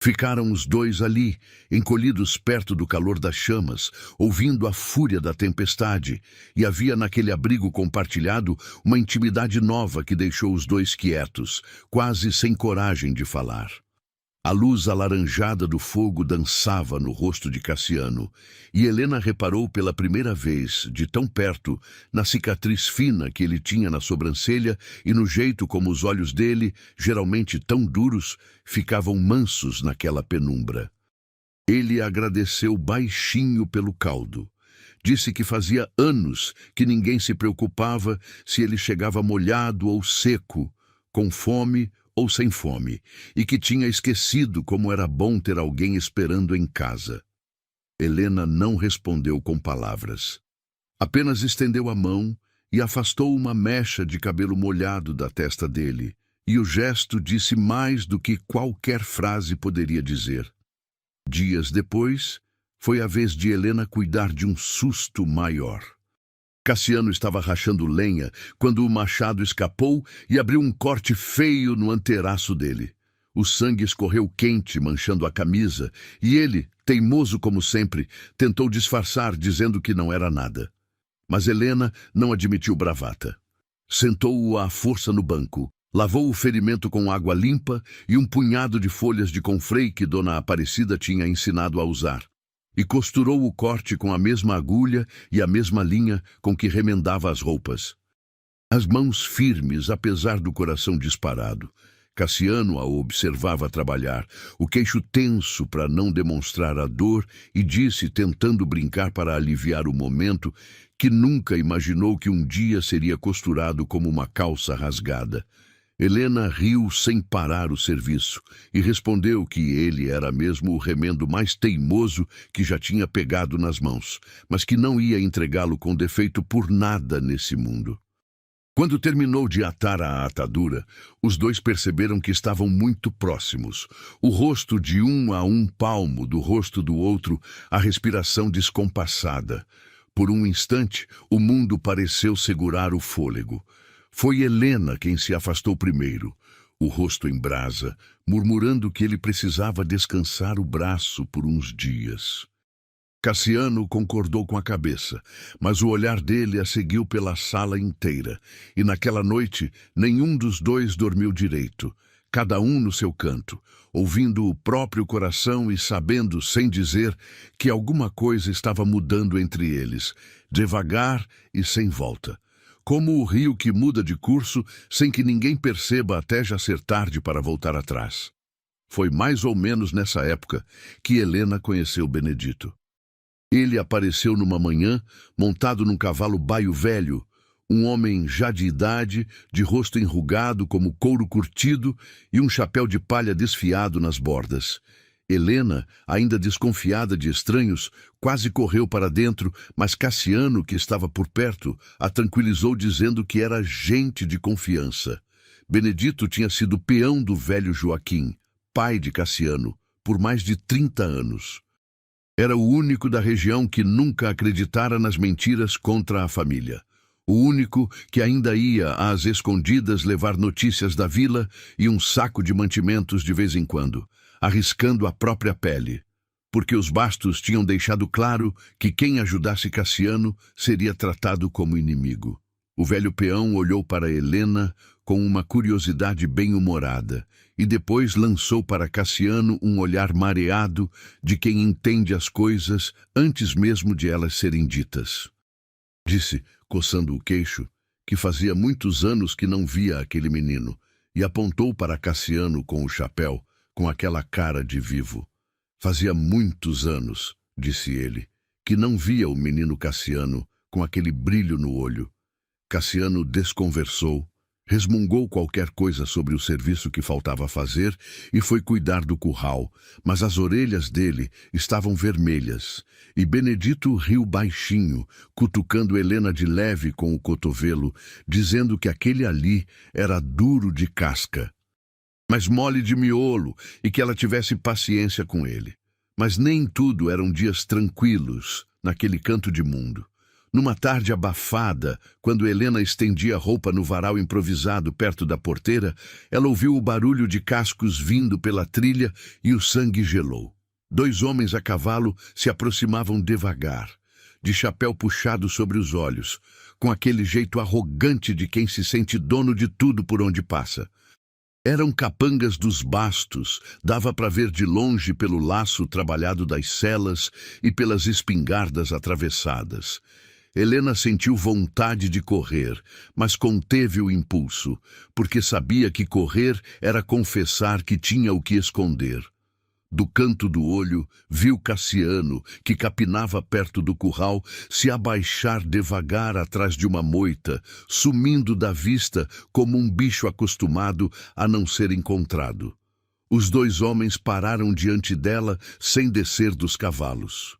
S1: Ficaram os dois ali, encolhidos perto do calor das chamas, ouvindo a fúria da tempestade, e havia naquele abrigo compartilhado uma intimidade nova que deixou os dois quietos, quase sem coragem de falar. A luz alaranjada do fogo dançava no rosto de Cassiano, e Helena reparou pela primeira vez, de tão perto, na cicatriz fina que ele tinha na sobrancelha e no jeito como os olhos dele, geralmente tão duros, ficavam mansos naquela penumbra. Ele agradeceu baixinho pelo caldo. Disse que fazia anos que ninguém se preocupava se ele chegava molhado ou seco, com fome ou sem fome, e que tinha esquecido como era bom ter alguém esperando em casa. Helena não respondeu com palavras. Apenas estendeu a mão e afastou uma mecha de cabelo molhado da testa dele, e o gesto disse mais do que qualquer frase poderia dizer. Dias depois, foi a vez de Helena cuidar de um susto maior. Cassiano estava rachando lenha quando o machado escapou e abriu um corte feio no antebraço dele. O sangue escorreu quente, manchando a camisa, e ele, teimoso como sempre, tentou disfarçar, dizendo que não era nada. Mas Helena não admitiu bravata. Sentou-o à força no banco, lavou o ferimento com água limpa e um punhado de folhas de confrei que Dona Aparecida tinha ensinado a usar, e costurou o corte com a mesma agulha e a mesma linha com que remendava as roupas. As mãos firmes, apesar do coração disparado. Cassiano a observava trabalhar, o queixo tenso para não demonstrar a dor, e disse, tentando brincar para aliviar o momento, que nunca imaginou que um dia seria costurado como uma calça rasgada. Helena riu sem parar o serviço e respondeu que ele era mesmo o remendo mais teimoso que já tinha pegado nas mãos, mas que não ia entregá-lo com defeito por nada nesse mundo. Quando terminou de atar a atadura, os dois perceberam que estavam muito próximos. O rosto de um a um palmo do rosto do outro, a respiração descompassada. Por um instante, o mundo pareceu segurar o fôlego. Foi Helena quem se afastou primeiro, o rosto em brasa, murmurando que ele precisava descansar o braço por uns dias. Cassiano concordou com a cabeça, mas o olhar dele a seguiu pela sala inteira, e naquela noite nenhum dos dois dormiu direito, cada um no seu canto, ouvindo o próprio coração e sabendo, sem dizer, que alguma coisa estava mudando entre eles, devagar e sem volta. Como o rio que muda de curso sem que ninguém perceba até já ser tarde para voltar atrás. Foi mais ou menos nessa época que Helena conheceu Benedito. Ele apareceu numa manhã, montado num cavalo baio velho, um homem já de idade, de rosto enrugado como couro curtido e um chapéu de palha desfiado nas bordas. Helena, ainda desconfiada de estranhos, quase correu para dentro, mas Cassiano, que estava por perto, a tranquilizou dizendo que era gente de confiança. Benedito tinha sido peão do velho Joaquim, pai de Cassiano, por mais de 30 anos. Era o único da região que nunca acreditara nas mentiras contra a família. O único que ainda ia às escondidas levar notícias da vila e um saco de mantimentos de vez em quando, arriscando a própria pele, porque os bastos tinham deixado claro que quem ajudasse Cassiano seria tratado como inimigo. O velho peão olhou para Helena com uma curiosidade bem-humorada e depois lançou para Cassiano um olhar mareado de quem entende as coisas antes mesmo de elas serem ditas. Disse, coçando o queixo, que fazia muitos anos que não via aquele menino, e apontou para Cassiano com o chapéu, com aquela cara de vivo. Fazia muitos anos, disse ele, que não via o menino Cassiano com aquele brilho no olho. Cassiano desconversou Resmungou qualquer coisa sobre o serviço que faltava fazer e foi cuidar do curral, mas as orelhas dele estavam vermelhas, e Benedito riu baixinho, cutucando Helena de leve com o cotovelo, dizendo que aquele ali era duro de casca, mas mole de miolo, e que ela tivesse paciência com ele. Mas nem tudo eram dias tranquilos naquele canto de mundo. Numa tarde abafada, quando Helena estendia a roupa no varal improvisado perto da porteira, ela ouviu o barulho de cascos vindo pela trilha e o sangue gelou. 2 homens a cavalo se aproximavam devagar, de chapéu puxado sobre os olhos, com aquele jeito arrogante de quem se sente dono de tudo por onde passa. Eram capangas dos bastos, dava para ver de longe pelo laço trabalhado das selas e pelas espingardas atravessadas. Helena sentiu vontade de correr, mas conteve o impulso, porque sabia que correr era confessar que tinha o que esconder. Do canto do olho, viu Cassiano, que capinava perto do curral, se abaixar devagar atrás de uma moita, sumindo da vista como um bicho acostumado a não ser encontrado. Os 2 homens pararam diante dela sem descer dos cavalos.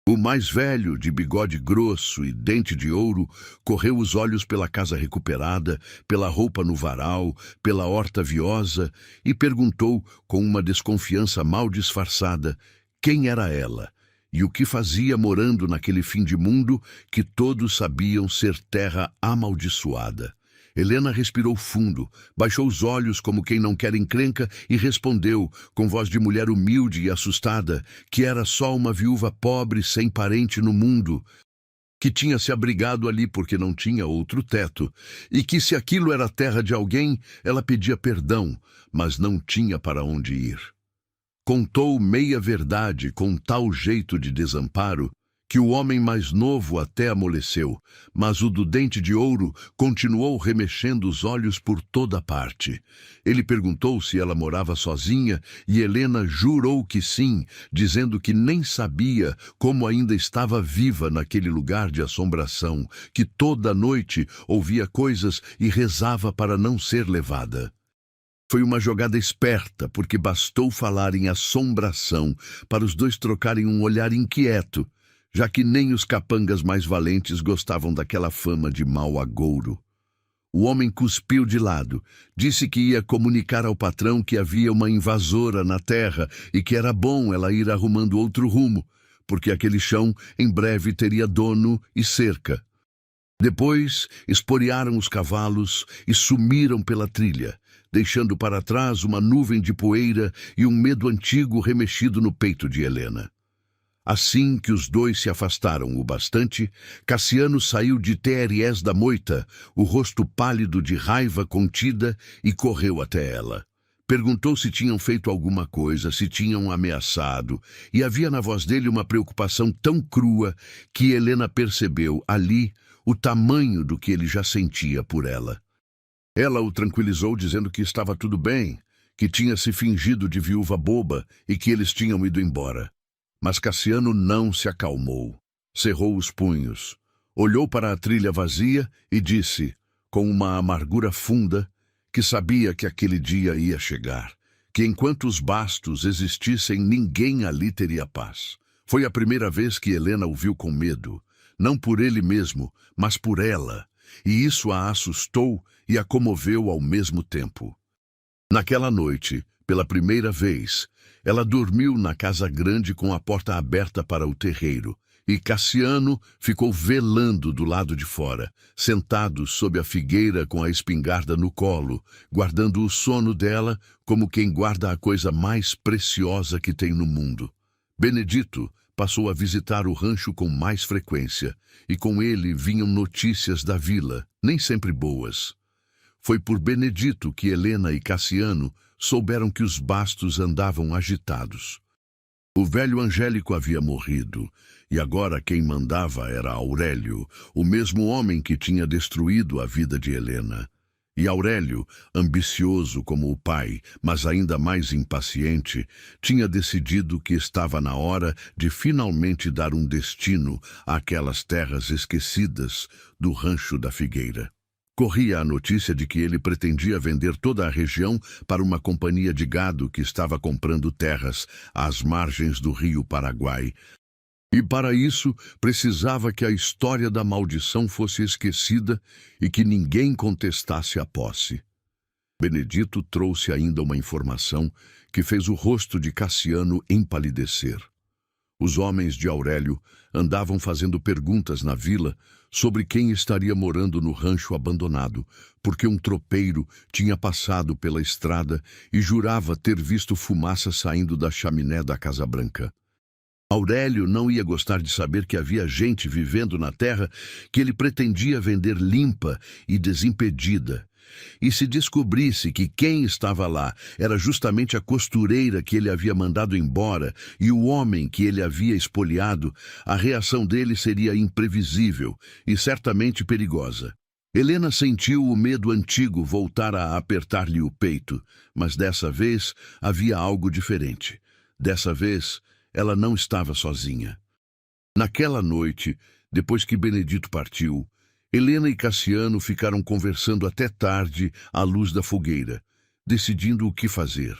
S1: O mais velho, de bigode grosso e dente de ouro, correu os olhos pela casa recuperada, pela roupa no varal, pela horta viosa, e perguntou, com uma desconfiança mal disfarçada, quem era ela e o que fazia morando naquele fim de mundo que todos sabiam ser terra amaldiçoada. Helena respirou fundo, baixou os olhos como quem não quer encrenca e respondeu, com voz de mulher humilde e assustada, que era só uma viúva pobre sem parente no mundo, que tinha se abrigado ali porque não tinha outro teto, e que se aquilo era terra de alguém, ela pedia perdão, mas não tinha para onde ir. Contou meia verdade com tal jeito de desamparo que o homem mais novo até amoleceu, mas o do dente de ouro continuou remexendo os olhos por toda parte. Ele perguntou se ela morava sozinha e Helena jurou que sim, dizendo que nem sabia como ainda estava viva naquele lugar de assombração, que toda noite ouvia coisas e rezava para não ser levada. Foi uma jogada esperta, porque bastou falar em assombração para os 2 trocarem um olhar inquieto, já que nem os capangas mais valentes gostavam daquela fama de mau agouro. O homem cuspiu de lado, disse que ia comunicar ao patrão que havia uma invasora na terra e que era bom ela ir arrumando outro rumo, porque aquele chão em breve teria dono e cerca. Depois esporearam os cavalos e sumiram pela trilha, deixando para trás uma nuvem de poeira e um medo antigo remexido no peito de Helena. Assim que os 2 se afastaram o bastante, Cassiano saiu de Teries da moita, o rosto pálido de raiva contida, e correu até ela. Perguntou se tinham feito alguma coisa, se tinham ameaçado, e havia na voz dele uma preocupação tão crua que Helena percebeu, ali, o tamanho do que ele já sentia por ela. Ela o tranquilizou dizendo que estava tudo bem, que tinha se fingido de viúva boba e que eles tinham ido embora. Mas Cassiano não se acalmou. Cerrou os punhos, olhou para a trilha vazia e disse, com uma amargura funda, que sabia que aquele dia ia chegar, que enquanto os bastos existissem, ninguém ali teria paz. Foi a primeira vez que Helena o viu com medo, não por ele mesmo, mas por ela, e isso a assustou e a comoveu ao mesmo tempo. Naquela noite, pela primeira vez, ela dormiu na casa grande com a porta aberta para o terreiro, e Cassiano ficou velando do lado de fora, sentado sob a figueira com a espingarda no colo, guardando o sono dela como quem guarda a coisa mais preciosa que tem no mundo. Benedito passou a visitar o rancho com mais frequência, e com ele vinham notícias da vila, nem sempre boas. Foi por Benedito que Helena e Cassiano souberam que os bastos andavam agitados. O velho Angélico havia morrido, e agora quem mandava era Aurélio, o mesmo homem que tinha destruído a vida de Helena. E Aurélio, ambicioso como o pai, mas ainda mais impaciente, tinha decidido que estava na hora de finalmente dar um destino àquelas terras esquecidas do Rancho da Figueira. Corria a notícia de que ele pretendia vender toda a região para uma companhia de gado que estava comprando terras às margens do rio Paraguai. E para isso, precisava que a história da maldição fosse esquecida e que ninguém contestasse a posse. Benedito trouxe ainda uma informação que fez o rosto de Cassiano empalidecer. Os homens de Aurélio andavam fazendo perguntas na vila sobre quem estaria morando no rancho abandonado, porque um tropeiro tinha passado pela estrada e jurava ter visto fumaça saindo da chaminé da Casa Branca. Aurélio não ia gostar de saber que havia gente vivendo na terra que ele pretendia vender limpa e desimpedida. E se descobrisse que quem estava lá era justamente a costureira que ele havia mandado embora e o homem que ele havia espoliado, a reação dele seria imprevisível e certamente perigosa. Helena sentiu o medo antigo voltar a apertar-lhe o peito, mas dessa vez havia algo diferente. Dessa vez, ela não estava sozinha. Naquela noite, depois que Benedito partiu, Helena e Cassiano ficaram conversando até tarde à luz da fogueira, decidindo o que fazer.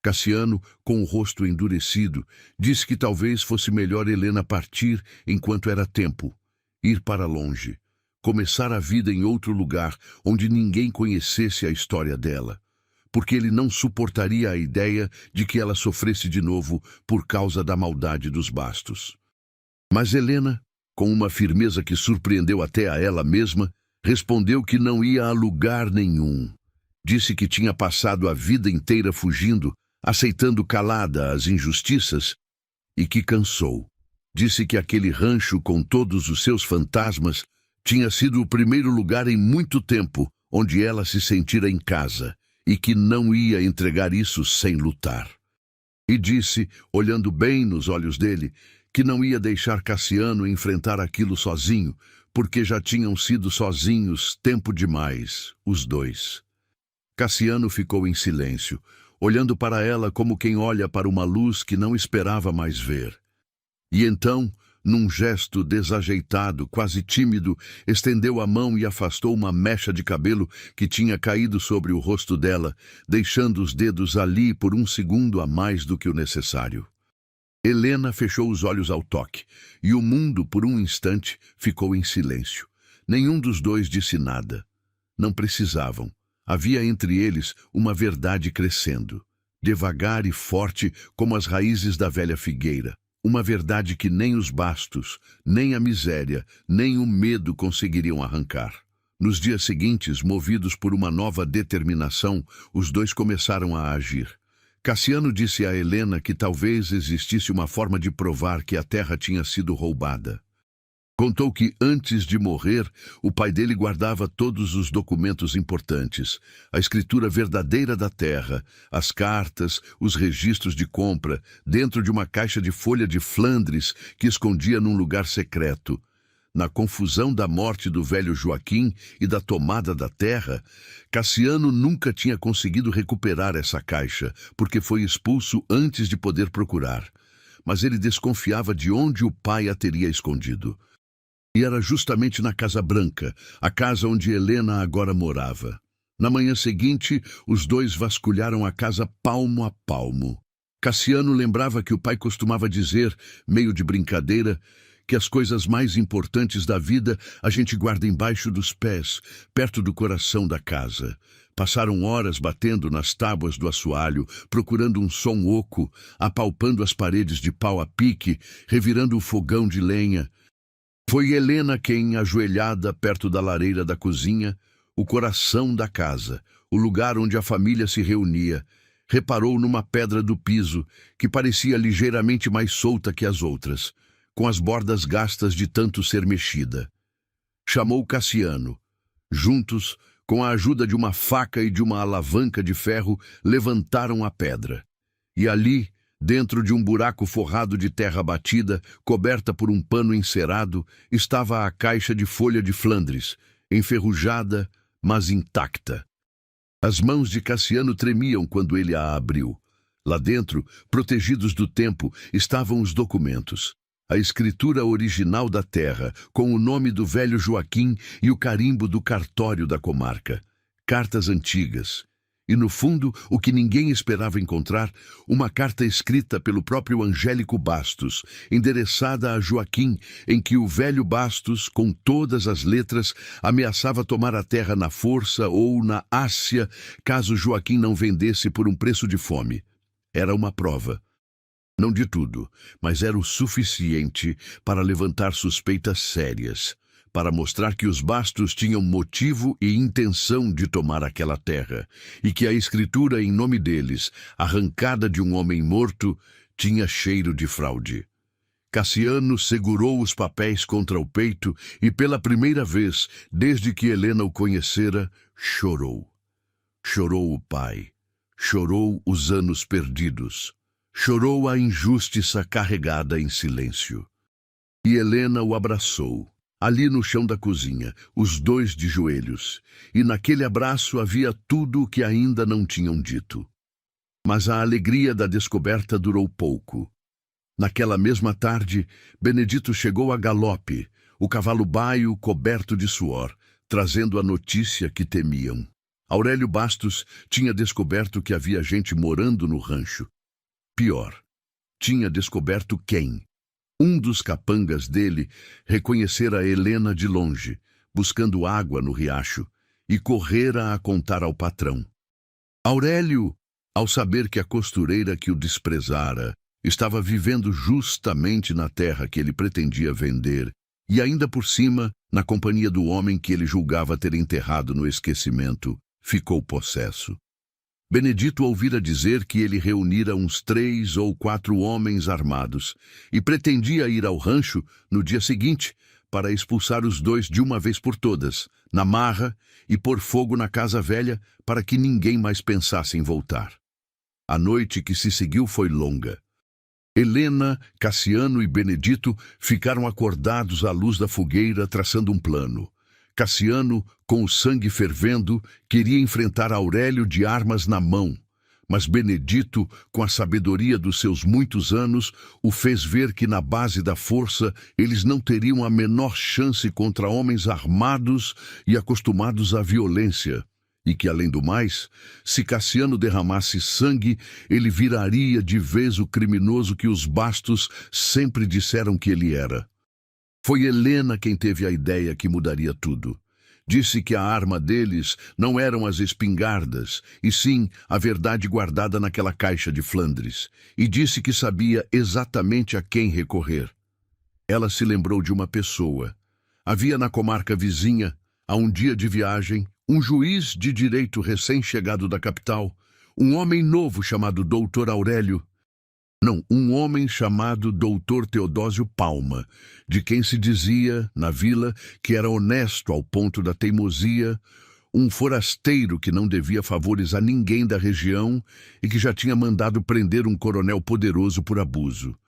S1: Cassiano, com o rosto endurecido, disse que talvez fosse melhor Helena partir enquanto era tempo, ir para longe, começar a vida em outro lugar onde ninguém conhecesse a história dela, porque ele não suportaria a ideia de que ela sofresse de novo por causa da maldade dos Bastos. Mas Helena, com uma firmeza que surpreendeu até a ela mesma, respondeu que não ia a lugar nenhum. Disse que tinha passado a vida inteira fugindo, aceitando calada as injustiças, e que cansou. Disse que aquele rancho com todos os seus fantasmas tinha sido o primeiro lugar em muito tempo onde ela se sentira em casa, e que não ia entregar isso sem lutar. E disse, olhando bem nos olhos dele, que não ia deixar Cassiano enfrentar aquilo sozinho, porque já tinham sido sozinhos tempo demais, os dois. Cassiano ficou em silêncio, olhando para ela como quem olha para uma luz que não esperava mais ver. E então, num gesto desajeitado, quase tímido, estendeu a mão e afastou uma mecha de cabelo que tinha caído sobre o rosto dela, deixando os dedos ali por um segundo a mais do que o necessário. Helena fechou os olhos ao toque, e o mundo, por um instante, ficou em silêncio. Nenhum dos dois disse nada. Não precisavam. Havia entre eles uma verdade crescendo, devagar e forte como as raízes da velha figueira. Uma verdade que nem os Bastos, nem a miséria, nem o medo conseguiriam arrancar. Nos dias seguintes, movidos por uma nova determinação, os dois começaram a agir. Cassiano disse a Helena que talvez existisse uma forma de provar que a terra tinha sido roubada. Contou que, antes de morrer, o pai dele guardava todos os documentos importantes, a escritura verdadeira da terra, as cartas, os registros de compra, dentro de uma caixa de folha de Flandres que escondia num lugar secreto. Na confusão da morte do velho Joaquim e da tomada da terra, Cassiano nunca tinha conseguido recuperar essa caixa, porque foi expulso antes de poder procurar. Mas ele desconfiava de onde o pai a teria escondido. E era justamente na Casa Branca, a casa onde Helena agora morava. Na manhã seguinte, os dois vasculharam a casa palmo a palmo. Cassiano lembrava que o pai costumava dizer, meio de brincadeira, que as coisas mais importantes da vida a gente guarda embaixo dos pés, perto do coração da casa. Passaram horas batendo nas tábuas do assoalho, procurando um som oco, apalpando as paredes de pau a pique, revirando o fogão de lenha. Foi Helena quem, ajoelhada perto da lareira da cozinha, o coração da casa, o lugar onde a família se reunia, reparou numa pedra do piso que parecia ligeiramente mais solta que as outras, com as bordas gastas de tanto ser mexida. Chamou Cassiano. Juntos, com a ajuda de uma faca e de uma alavanca de ferro, levantaram a pedra. E ali, dentro de um buraco forrado de terra batida, coberta por um pano encerado, estava a caixa de folha de Flandres, enferrujada, mas intacta. As mãos de Cassiano tremiam quando ele a abriu. Lá dentro, protegidos do tempo, estavam os documentos. A escritura original da terra, com o nome do velho Joaquim e o carimbo do cartório da comarca. Cartas antigas. E no fundo, o que ninguém esperava encontrar, uma carta escrita pelo próprio Angélico Bastos, endereçada a Joaquim, em que o velho Bastos, com todas as letras, ameaçava tomar a terra na força ou na Ásia, caso Joaquim não vendesse por um preço de fome. Era uma prova. Não de tudo, mas era o suficiente para levantar suspeitas sérias, para mostrar que os Bastos tinham motivo e intenção de tomar aquela terra, e que a escritura em nome deles, arrancada de um homem morto, tinha cheiro de fraude. Cassiano segurou os papéis contra o peito e, pela primeira vez, desde que Helena o conhecera, chorou. Chorou o pai, chorou os anos perdidos. Chorou a injustiça carregada em silêncio. E Helena o abraçou, ali no chão da cozinha, os dois de joelhos, e naquele abraço havia tudo o que ainda não tinham dito. Mas a alegria da descoberta durou pouco. Naquela mesma tarde, Benedito chegou a galope, o cavalo baio coberto de suor, trazendo a notícia que temiam. Aurélio Bastos tinha descoberto que havia gente morando no rancho. Pior, tinha descoberto quem. Um dos capangas dele reconhecera Helena de longe, buscando água no riacho, e correra a contar ao patrão. Aurélio, ao saber que a costureira que o desprezara estava vivendo justamente na terra que ele pretendia vender, e ainda por cima, na companhia do homem que ele julgava ter enterrado no esquecimento, ficou possesso. Benedito ouvira dizer que ele reunira uns 3 ou 4 homens armados e pretendia ir ao rancho no dia seguinte para expulsar os dois de uma vez por todas, na marra, e pôr fogo na casa velha para que ninguém mais pensasse em voltar. A noite que se seguiu foi longa. Helena, Cassiano e Benedito ficaram acordados à luz da fogueira traçando um plano. Cassiano, com o sangue fervendo, queria enfrentar Aurélio de armas na mão, mas Benedito, com a sabedoria dos seus muitos anos, o fez ver que na base da força eles não teriam a menor chance contra homens armados e acostumados à violência, e que, além do mais, se Cassiano derramasse sangue, ele viraria de vez o criminoso que os Bastos sempre disseram que ele era. Foi Helena quem teve a ideia que mudaria tudo. Disse que a arma deles não eram as espingardas, e sim a verdade guardada naquela caixa de Flandres, e disse que sabia exatamente a quem recorrer. Ela se lembrou de uma pessoa. Havia na comarca vizinha, a um dia de viagem, um juiz de direito recém-chegado da capital, um homem novo chamado Doutor Aurélio. Não, um homem chamado Doutor Teodósio Palma, de quem se dizia, na vila, que era honesto ao ponto da teimosia, um forasteiro que não devia favores a ninguém da região e que já tinha mandado prender um coronel poderoso por abuso.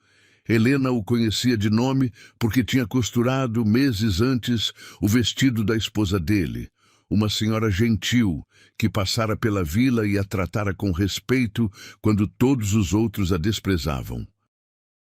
S1: Helena o conhecia de nome porque tinha costurado, meses antes, o vestido da esposa dele, uma senhora gentil, que passara pela vila e a tratara com respeito quando todos os outros a desprezavam.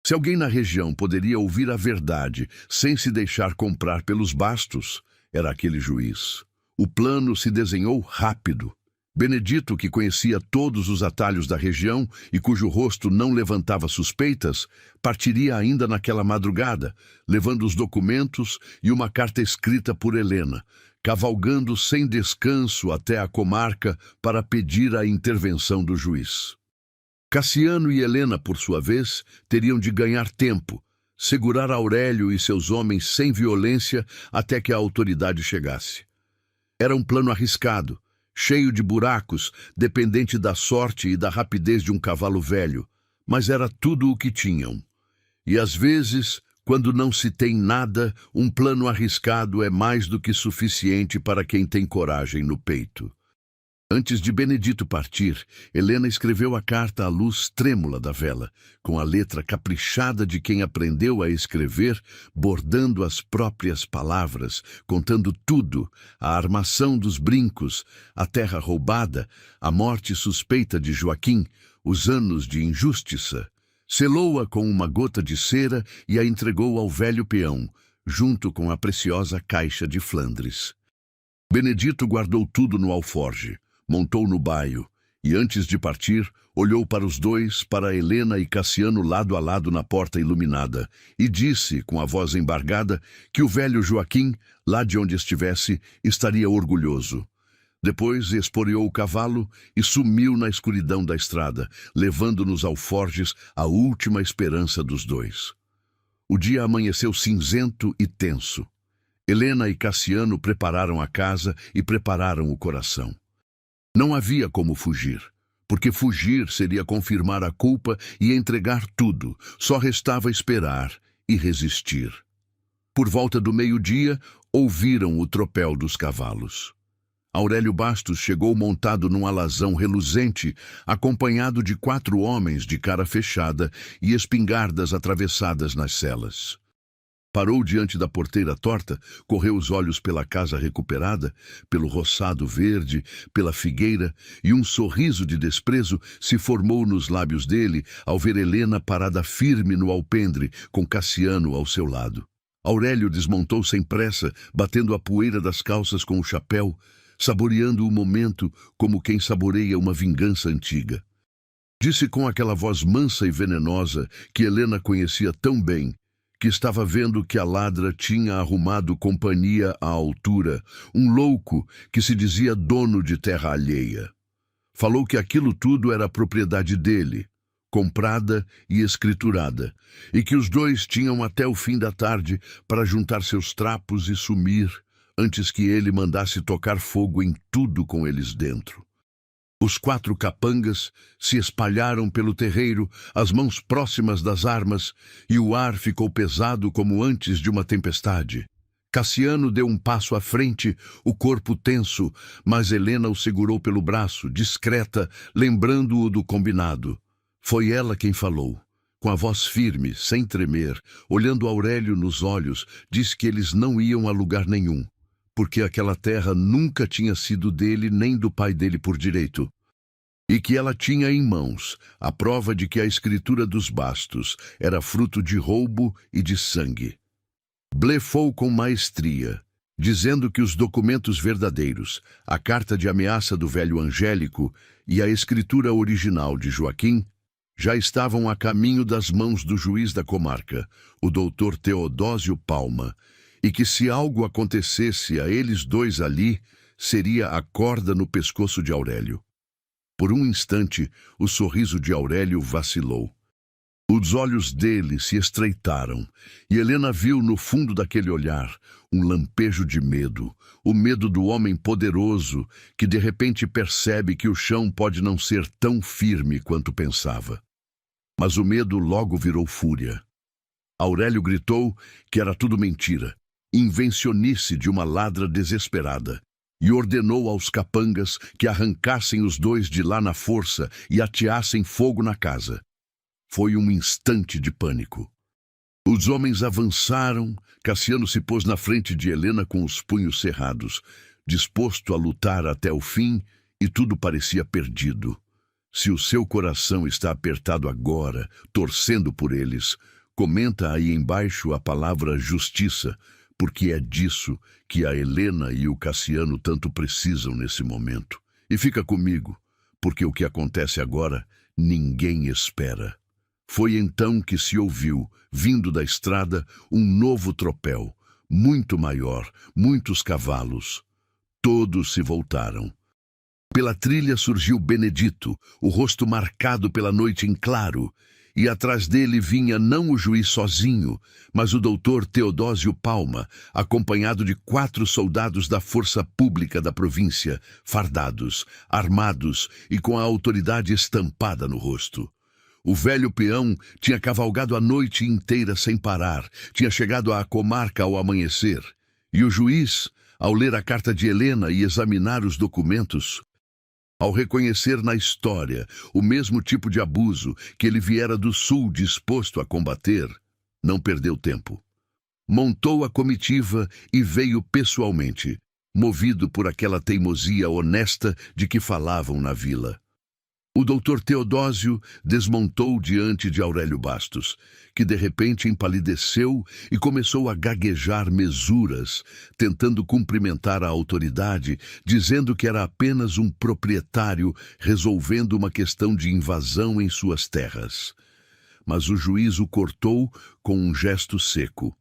S1: Se alguém na região poderia ouvir a verdade sem se deixar comprar pelos Bastos, era aquele juiz. O plano se desenhou rápido. Benedito, que conhecia todos os atalhos da região e cujo rosto não levantava suspeitas, partiria ainda naquela madrugada, levando os documentos e uma carta escrita por Helena, cavalgando sem descanso até a comarca para pedir a intervenção do juiz. Cassiano e Helena, por sua vez, teriam de ganhar tempo, segurar Aurélio e seus homens sem violência até que a autoridade chegasse. Era um plano arriscado, cheio de buracos, dependente da sorte e da rapidez de um cavalo velho, mas era tudo o que tinham. E às vezes, quando não se tem nada, um plano arriscado é mais do que suficiente para quem tem coragem no peito. Antes de Benedito partir, Helena escreveu a carta à luz trêmula da vela, com a letra caprichada de quem aprendeu a escrever, bordando as próprias palavras, contando tudo, a armação dos brincos, a terra roubada, a morte suspeita de Joaquim, os anos de injustiça. Selou-a com uma gota de cera e a entregou ao velho peão, junto com a preciosa caixa de Flandres. Benedito guardou tudo no alforge, montou no baio e, antes de partir, olhou para os dois, para Helena e Cassiano lado a lado na porta iluminada, e disse, com a voz embargada, que o velho Joaquim, lá de onde estivesse, estaria orgulhoso. Depois esporeou o cavalo e sumiu na escuridão da estrada, levando nos alforjes a última esperança dos dois. O dia amanheceu cinzento e tenso. Helena e Cassiano prepararam a casa e prepararam o coração. Não havia como fugir, porque fugir seria confirmar a culpa e entregar tudo. Só restava esperar e resistir. Por volta do meio-dia, ouviram o tropel dos cavalos. Aurélio Bastos chegou montado num alazão reluzente, acompanhado de 4 homens de cara fechada e espingardas atravessadas nas celas. Parou diante da porteira torta, correu os olhos pela casa recuperada, pelo roçado verde, pela figueira, e um sorriso de desprezo se formou nos lábios dele ao ver Helena parada firme no alpendre, com Cassiano ao seu lado. Aurélio desmontou sem pressa, batendo a poeira das calças com o chapéu, saboreando o momento como quem saboreia uma vingança antiga. Disse com aquela voz mansa e venenosa que Helena conhecia tão bem, que estava vendo que a ladra tinha arrumado companhia à altura, um louco que se dizia dono de terra alheia. Falou que aquilo tudo era propriedade dele, comprada e escriturada, e que os dois tinham até o fim da tarde para juntar seus trapos e sumir, antes que ele mandasse tocar fogo em tudo com eles dentro. Os 4 capangas se espalharam pelo terreiro, as mãos próximas das armas, e o ar ficou pesado como antes de uma tempestade. Cassiano deu um passo à frente, o corpo tenso, mas Helena o segurou pelo braço, discreta, lembrando-o do combinado. Foi ela quem falou. Com a voz firme, sem tremer, olhando Aurélio nos olhos, disse que eles não iam a lugar nenhum, porque aquela terra nunca tinha sido dele nem do pai dele por direito, e que ela tinha em mãos a prova de que a escritura dos Bastos era fruto de roubo e de sangue. Blefou com maestria, dizendo que os documentos verdadeiros, a carta de ameaça do velho Angélico e a escritura original de Joaquim, já estavam a caminho das mãos do juiz da comarca, o doutor Teodósio Palma, e que se algo acontecesse a eles dois ali, seria a corda no pescoço de Aurélio. Por um instante, o sorriso de Aurélio vacilou. Os olhos dele se estreitaram, e Helena viu no fundo daquele olhar um lampejo de medo, o medo do homem poderoso que de repente percebe que o chão pode não ser tão firme quanto pensava. Mas o medo logo virou fúria. Aurélio gritou que era tudo mentira, invencionice de uma ladra desesperada, e ordenou aos capangas que arrancassem os dois de lá na força e ateassem fogo na casa. Foi um instante de pânico. Os homens avançaram, Cassiano se pôs na frente de Helena com os punhos cerrados, disposto a lutar até o fim, e tudo parecia perdido. Se o seu coração está apertado agora, torcendo por eles, comenta aí embaixo a palavra justiça, porque é disso que a Helena e o Cassiano tanto precisam nesse momento. E fica comigo, porque o que acontece agora ninguém espera. Foi então que se ouviu, vindo da estrada, um novo tropel, muito maior, muitos cavalos. Todos se voltaram. Pela trilha surgiu Benedito, o rosto marcado pela noite em claro, e atrás dele vinha não o juiz sozinho, mas o doutor Teodósio Palma, acompanhado de 4 soldados da força pública da província, fardados, armados e com a autoridade estampada no rosto. O velho peão tinha cavalgado a noite inteira sem parar, tinha chegado à comarca ao amanhecer, e o juiz, ao ler a carta de Helena e examinar os documentos, ao reconhecer na história o mesmo tipo de abuso que ele viera do sul disposto a combater, não perdeu tempo. Montou a comitiva e veio pessoalmente, movido por aquela teimosia honesta de que falavam na vila. O doutor Teodósio desmontou diante de Aurélio Bastos, que de repente empalideceu e começou a gaguejar mesuras, tentando cumprimentar a autoridade, dizendo que era apenas um proprietário resolvendo uma questão de invasão em suas terras. Mas o juiz o cortou com um gesto seco.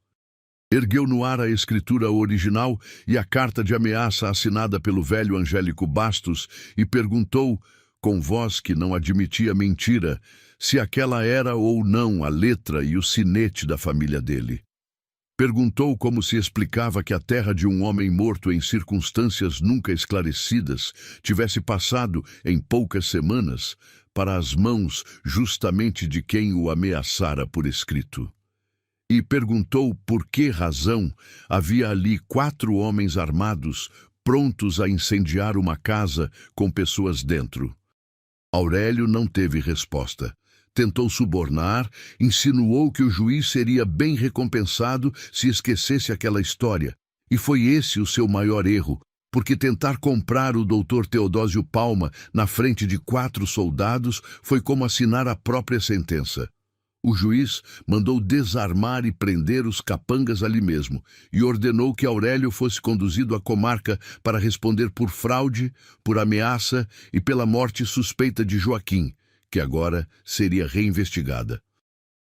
S1: Ergueu no ar a escritura original e a carta de ameaça assinada pelo velho Angélico Bastos e perguntou, com voz que não admitia mentira, se aquela era ou não a letra e o sinete da família dele. Perguntou como se explicava que a terra de um homem morto em circunstâncias nunca esclarecidas tivesse passado, em poucas semanas, para as mãos justamente de quem o ameaçara por escrito. E perguntou por que razão havia ali 4 homens armados, prontos a incendiar uma casa com pessoas dentro. Aurélio não teve resposta. Tentou subornar, insinuou que o juiz seria bem recompensado se esquecesse aquela história. E foi esse o seu maior erro, porque tentar comprar o doutor Teodósio Palma na frente de 4 soldados foi como assinar a própria sentença. O juiz mandou desarmar e prender os capangas ali mesmo e ordenou que Aurélio fosse conduzido à comarca para responder por fraude, por ameaça e pela morte suspeita de Joaquim, que agora seria reinvestigada.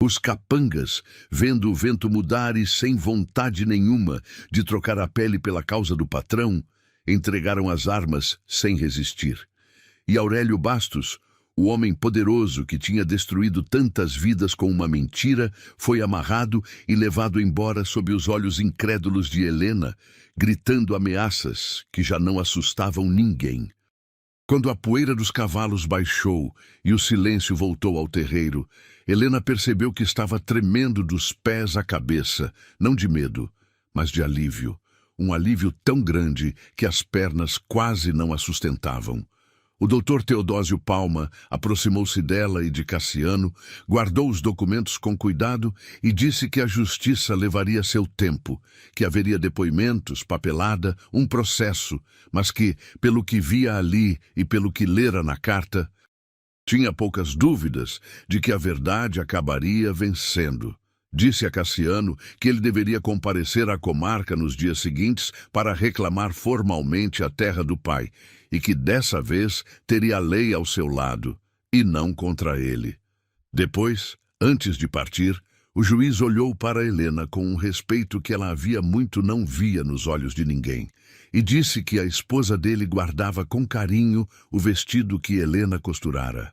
S1: Os capangas, vendo o vento mudar e sem vontade nenhuma de trocar a pele pela causa do patrão, entregaram as armas sem resistir. E Aurélio Bastos, o homem poderoso que tinha destruído tantas vidas com uma mentira, foi amarrado e levado embora sob os olhos incrédulos de Helena, gritando ameaças que já não assustavam ninguém. Quando a poeira dos cavalos baixou e o silêncio voltou ao terreiro, Helena percebeu que estava tremendo dos pés à cabeça, não de medo, mas de alívio. Um alívio tão grande que as pernas quase não a sustentavam. O doutor Teodósio Palma aproximou-se dela e de Cassiano, guardou os documentos com cuidado e disse que a justiça levaria seu tempo, que haveria depoimentos, papelada, um processo, mas que, pelo que via ali e pelo que lera na carta, tinha poucas dúvidas de que a verdade acabaria vencendo. Disse a Cassiano que ele deveria comparecer à comarca nos dias seguintes para reclamar formalmente a terra do pai, e que dessa vez teria a lei ao seu lado, e não contra ele. Depois, antes de partir, o juiz olhou para Helena com um respeito que ela havia muito não via nos olhos de ninguém, e disse que a esposa dele guardava com carinho o vestido que Helena costurara.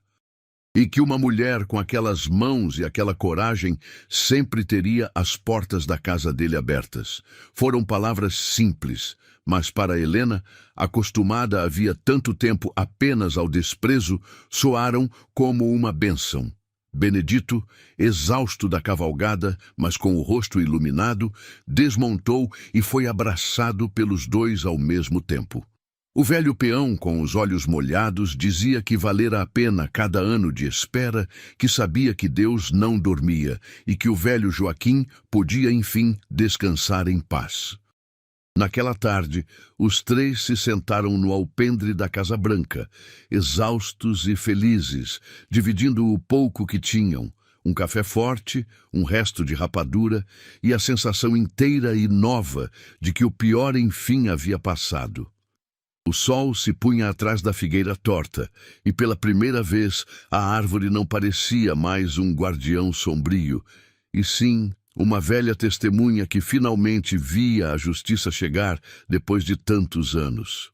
S1: E que uma mulher com aquelas mãos e aquela coragem sempre teria as portas da casa dele abertas. Foram palavras simples, mas para Helena, acostumada havia tanto tempo apenas ao desprezo, soaram como uma bênção. Benedito, exausto da cavalgada, mas com o rosto iluminado, desmontou e foi abraçado pelos dois ao mesmo tempo. O velho peão, com os olhos molhados, dizia que valera a pena cada ano de espera, que sabia que Deus não dormia e que o velho Joaquim podia, enfim, descansar em paz. Naquela tarde, os 3 se sentaram no alpendre da Casa Branca, exaustos e felizes, dividindo o pouco que tinham, um café forte, um resto de rapadura e a sensação inteira e nova de que o pior enfim havia passado. O sol se punha atrás da figueira torta, e pela primeira vez a árvore não parecia mais um guardião sombrio, e sim uma velha testemunha que finalmente via a justiça chegar depois de tantos anos.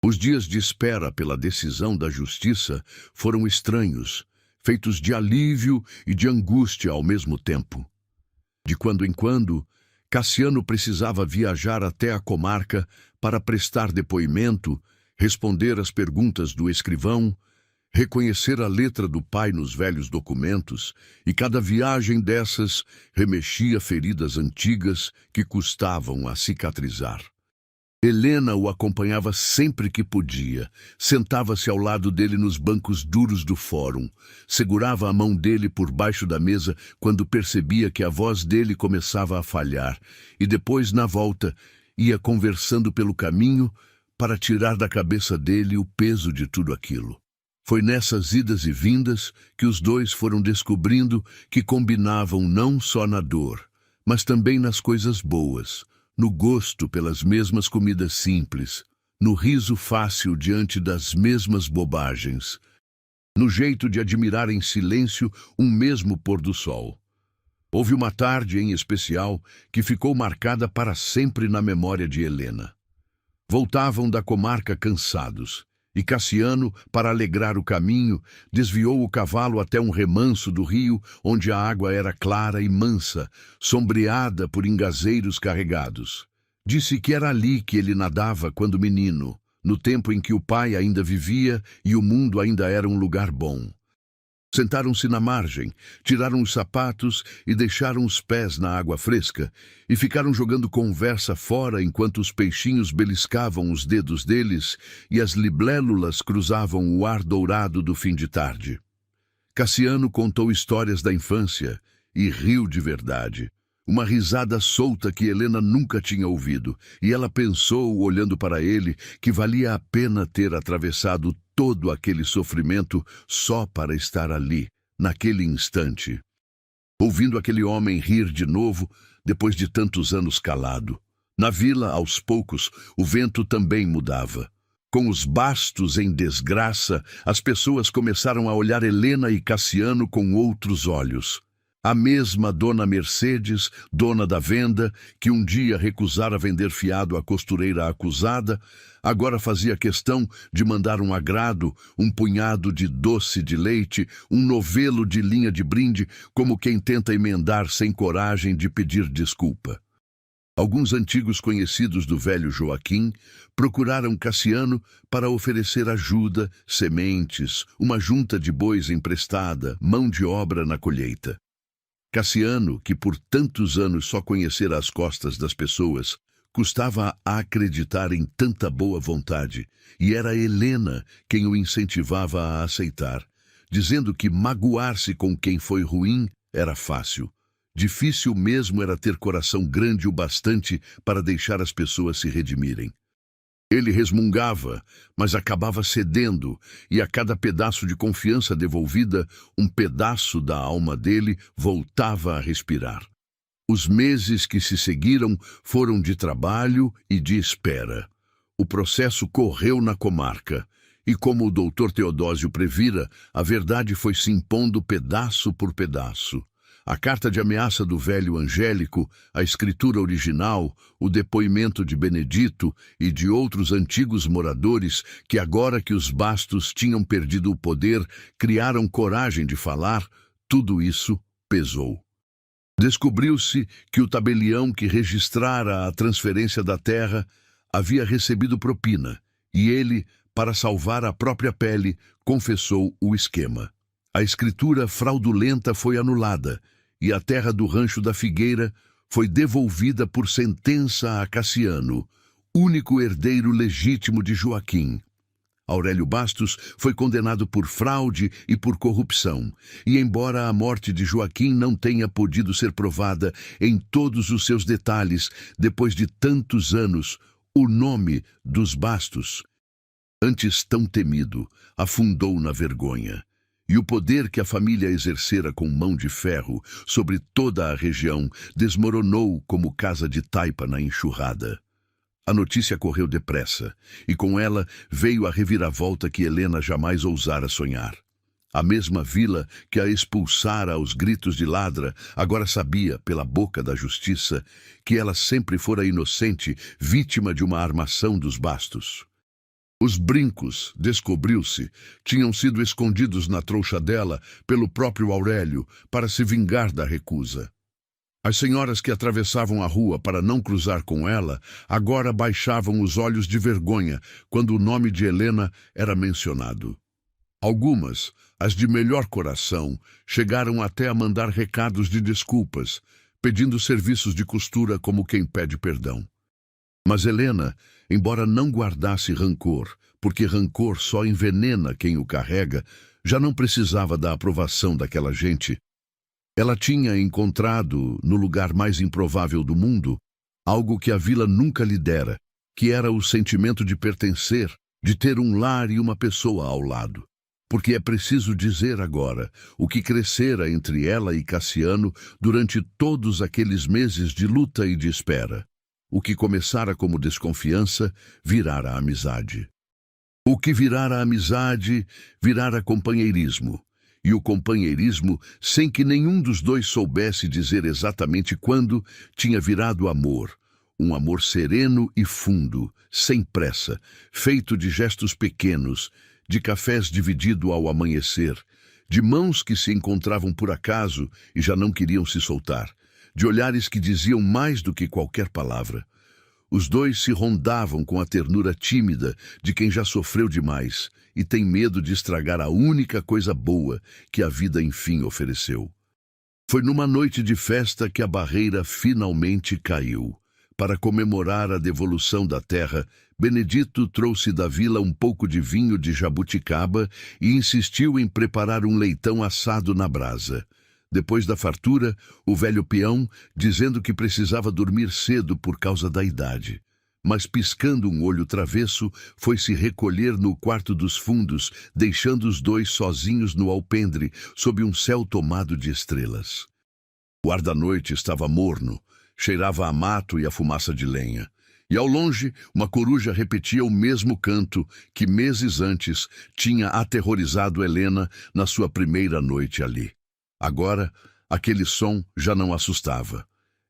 S1: Os dias de espera pela decisão da justiça foram estranhos, feitos de alívio e de angústia ao mesmo tempo. De quando em quando, Cassiano precisava viajar até a comarca para prestar depoimento, responder às perguntas do escrivão, reconhecer a letra do pai nos velhos documentos, e cada viagem dessas remexia feridas antigas que custavam a cicatrizar. Helena o acompanhava sempre que podia, sentava-se ao lado dele nos bancos duros do fórum, segurava a mão dele por baixo da mesa quando percebia que a voz dele começava a falhar, e depois, na volta, ia conversando pelo caminho para tirar da cabeça dele o peso de tudo aquilo. Foi nessas idas e vindas que os dois foram descobrindo que combinavam não só na dor, mas também nas coisas boas, no gosto pelas mesmas comidas simples, no riso fácil diante das mesmas bobagens, no jeito de admirar em silêncio um mesmo pôr do sol. Houve uma tarde em especial que ficou marcada para sempre na memória de Helena. Voltavam da comarca cansados, e Cassiano, para alegrar o caminho, desviou o cavalo até um remanso do rio, onde a água era clara e mansa, sombreada por engazeiros carregados. Disse que era ali que ele nadava quando menino, no tempo em que o pai ainda vivia e o mundo ainda era um lugar bom. Sentaram-se na margem, tiraram os sapatos e deixaram os pés na água fresca, e ficaram jogando conversa fora enquanto os peixinhos beliscavam os dedos deles e as libélulas cruzavam o ar dourado do fim de tarde. Cassiano contou histórias da infância e riu de verdade. Uma risada solta que Helena nunca tinha ouvido, e ela pensou, olhando para ele, que valia a pena ter atravessado todo aquele sofrimento só para estar ali, naquele instante. Ouvindo aquele homem rir de novo, depois de tantos anos calado. Na vila, aos poucos, o vento também mudava. Com os bastos em desgraça, as pessoas começaram a olhar Helena e Cassiano com outros olhos. A mesma dona Mercedes, dona da venda, que um dia recusara vender fiado à costureira acusada, agora fazia questão de mandar um agrado, um punhado de doce de leite, um novelo de linha de brinde, como quem tenta emendar sem coragem de pedir desculpa. Alguns antigos conhecidos do velho Joaquim procuraram Cassiano para oferecer ajuda, sementes, uma junta de bois emprestada, mão de obra na colheita. Cassiano, que por tantos anos só conhecera as costas das pessoas, custava a acreditar em tanta boa vontade, e era Helena quem o incentivava a aceitar, dizendo que magoar-se com quem foi ruim era fácil. Difícil mesmo era ter coração grande o bastante para deixar as pessoas se redimirem. Ele resmungava, mas acabava cedendo, e a cada pedaço de confiança devolvida, um pedaço da alma dele voltava a respirar. Os meses que se seguiram foram de trabalho e de espera. O processo correu na comarca, e como o doutor Teodósio previra, a verdade foi se impondo pedaço por pedaço. A carta de ameaça do velho Angélico, a escritura original, o depoimento de Benedito e de outros antigos moradores que, agora que os bastos tinham perdido o poder, criaram coragem de falar, tudo isso pesou. Descobriu-se que o tabelião que registrara a transferência da terra havia recebido propina, e ele, para salvar a própria pele, confessou o esquema. A escritura fraudulenta foi anulada, e a terra do Rancho da Figueira foi devolvida por sentença a Cassiano, único herdeiro legítimo de Joaquim. Aurélio Bastos foi condenado por fraude e por corrupção, e embora a morte de Joaquim não tenha podido ser provada em todos os seus detalhes, depois de tantos anos, o nome dos Bastos, antes tão temido, afundou na vergonha. E o poder que a família exercera com mão de ferro sobre toda a região desmoronou como casa de taipa na enxurrada. A notícia correu depressa, e com ela veio a reviravolta que Helena jamais ousara sonhar. A mesma vila que a expulsara aos gritos de ladra, agora sabia, pela boca da justiça, que ela sempre fora inocente, vítima de uma armação dos Bastos. Os brincos, descobriu-se, tinham sido escondidos na trouxa dela pelo próprio Aurélio para se vingar da recusa. As senhoras que atravessavam a rua para não cruzar com ela, agora baixavam os olhos de vergonha quando o nome de Helena era mencionado. Algumas, as de melhor coração, chegaram até a mandar recados de desculpas, pedindo serviços de costura como quem pede perdão. Mas Helena, embora não guardasse rancor, porque rancor só envenena quem o carrega, já não precisava da aprovação daquela gente. Ela tinha encontrado, no lugar mais improvável do mundo, algo que a vila nunca lhe dera, que era o sentimento de pertencer, de ter um lar e uma pessoa ao lado. Porque é preciso dizer agora o que crescera entre ela e Cassiano durante todos aqueles meses de luta e de espera. O que começara como desconfiança virara amizade. O que virara amizade virara companheirismo. E o companheirismo, sem que nenhum dos dois soubesse dizer exatamente quando, tinha virado amor. Um amor sereno e fundo, sem pressa, feito de gestos pequenos, de cafés dividido ao amanhecer, de mãos que se encontravam por acaso e já não queriam se soltar, de olhares que diziam mais do que qualquer palavra. Os dois se rondavam com a ternura tímida de quem já sofreu demais e tem medo de estragar a única coisa boa que a vida enfim ofereceu. Foi numa noite de festa que a barreira finalmente caiu. Para comemorar a devolução da terra, Benedito trouxe da vila um pouco de vinho de jabuticaba e insistiu em preparar um leitão assado na brasa. Depois da fartura, o velho peão, dizendo que precisava dormir cedo por causa da idade, mas piscando um olho travesso, foi se recolher no quarto dos fundos, deixando os dois sozinhos no alpendre, sob um céu tomado de estrelas. O ar da noite estava morno, cheirava a mato e a fumaça de lenha. E ao longe, uma coruja repetia o mesmo canto que meses antes tinha aterrorizado Helena na sua primeira noite ali. Agora, aquele som já não assustava.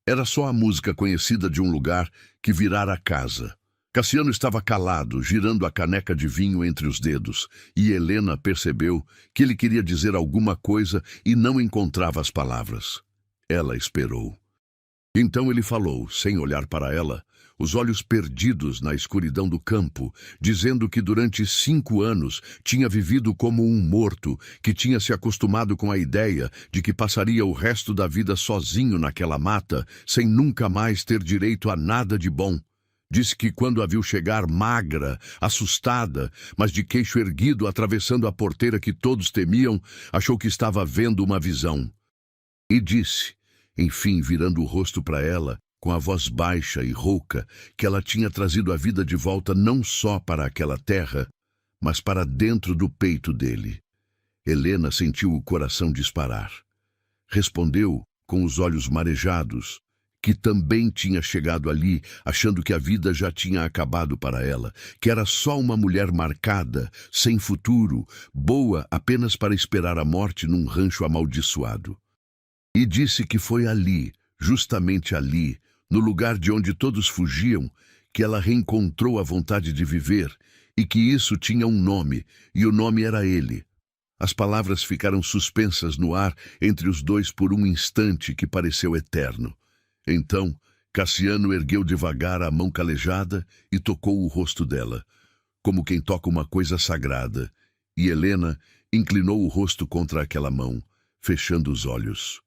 S1: Era só a música conhecida de um lugar que virara casa. Cassiano estava calado, girando a caneca de vinho entre os dedos, e Helena percebeu que ele queria dizer alguma coisa e não encontrava as palavras. Ela esperou. Então ele falou, sem olhar para ela, os olhos perdidos na escuridão do campo, dizendo que durante 5 anos tinha vivido como um morto, que tinha se acostumado com a ideia de que passaria o resto da vida sozinho naquela mata, sem nunca mais ter direito a nada de bom. Disse que quando a viu chegar magra, assustada, mas de queixo erguido atravessando a porteira que todos temiam, achou que estava vendo uma visão. E disse, enfim virando o rosto para ela, com a voz baixa e rouca, que ela tinha trazido a vida de volta não só para aquela terra, mas para dentro do peito dele. Helena sentiu o coração disparar. Respondeu, com os olhos marejados, que também tinha chegado ali, achando que a vida já tinha acabado para ela, que era só uma mulher marcada, sem futuro, boa apenas para esperar a morte num rancho amaldiçoado. E disse que foi ali, justamente ali, no lugar de onde todos fugiam, que ela reencontrou a vontade de viver, e que isso tinha um nome, e o nome era ele. As palavras ficaram suspensas no ar entre os dois por um instante que pareceu eterno. Então, Cassiano ergueu devagar a mão calejada e tocou o rosto dela, como quem toca uma coisa sagrada, e Helena inclinou o rosto contra aquela mão, fechando os olhos.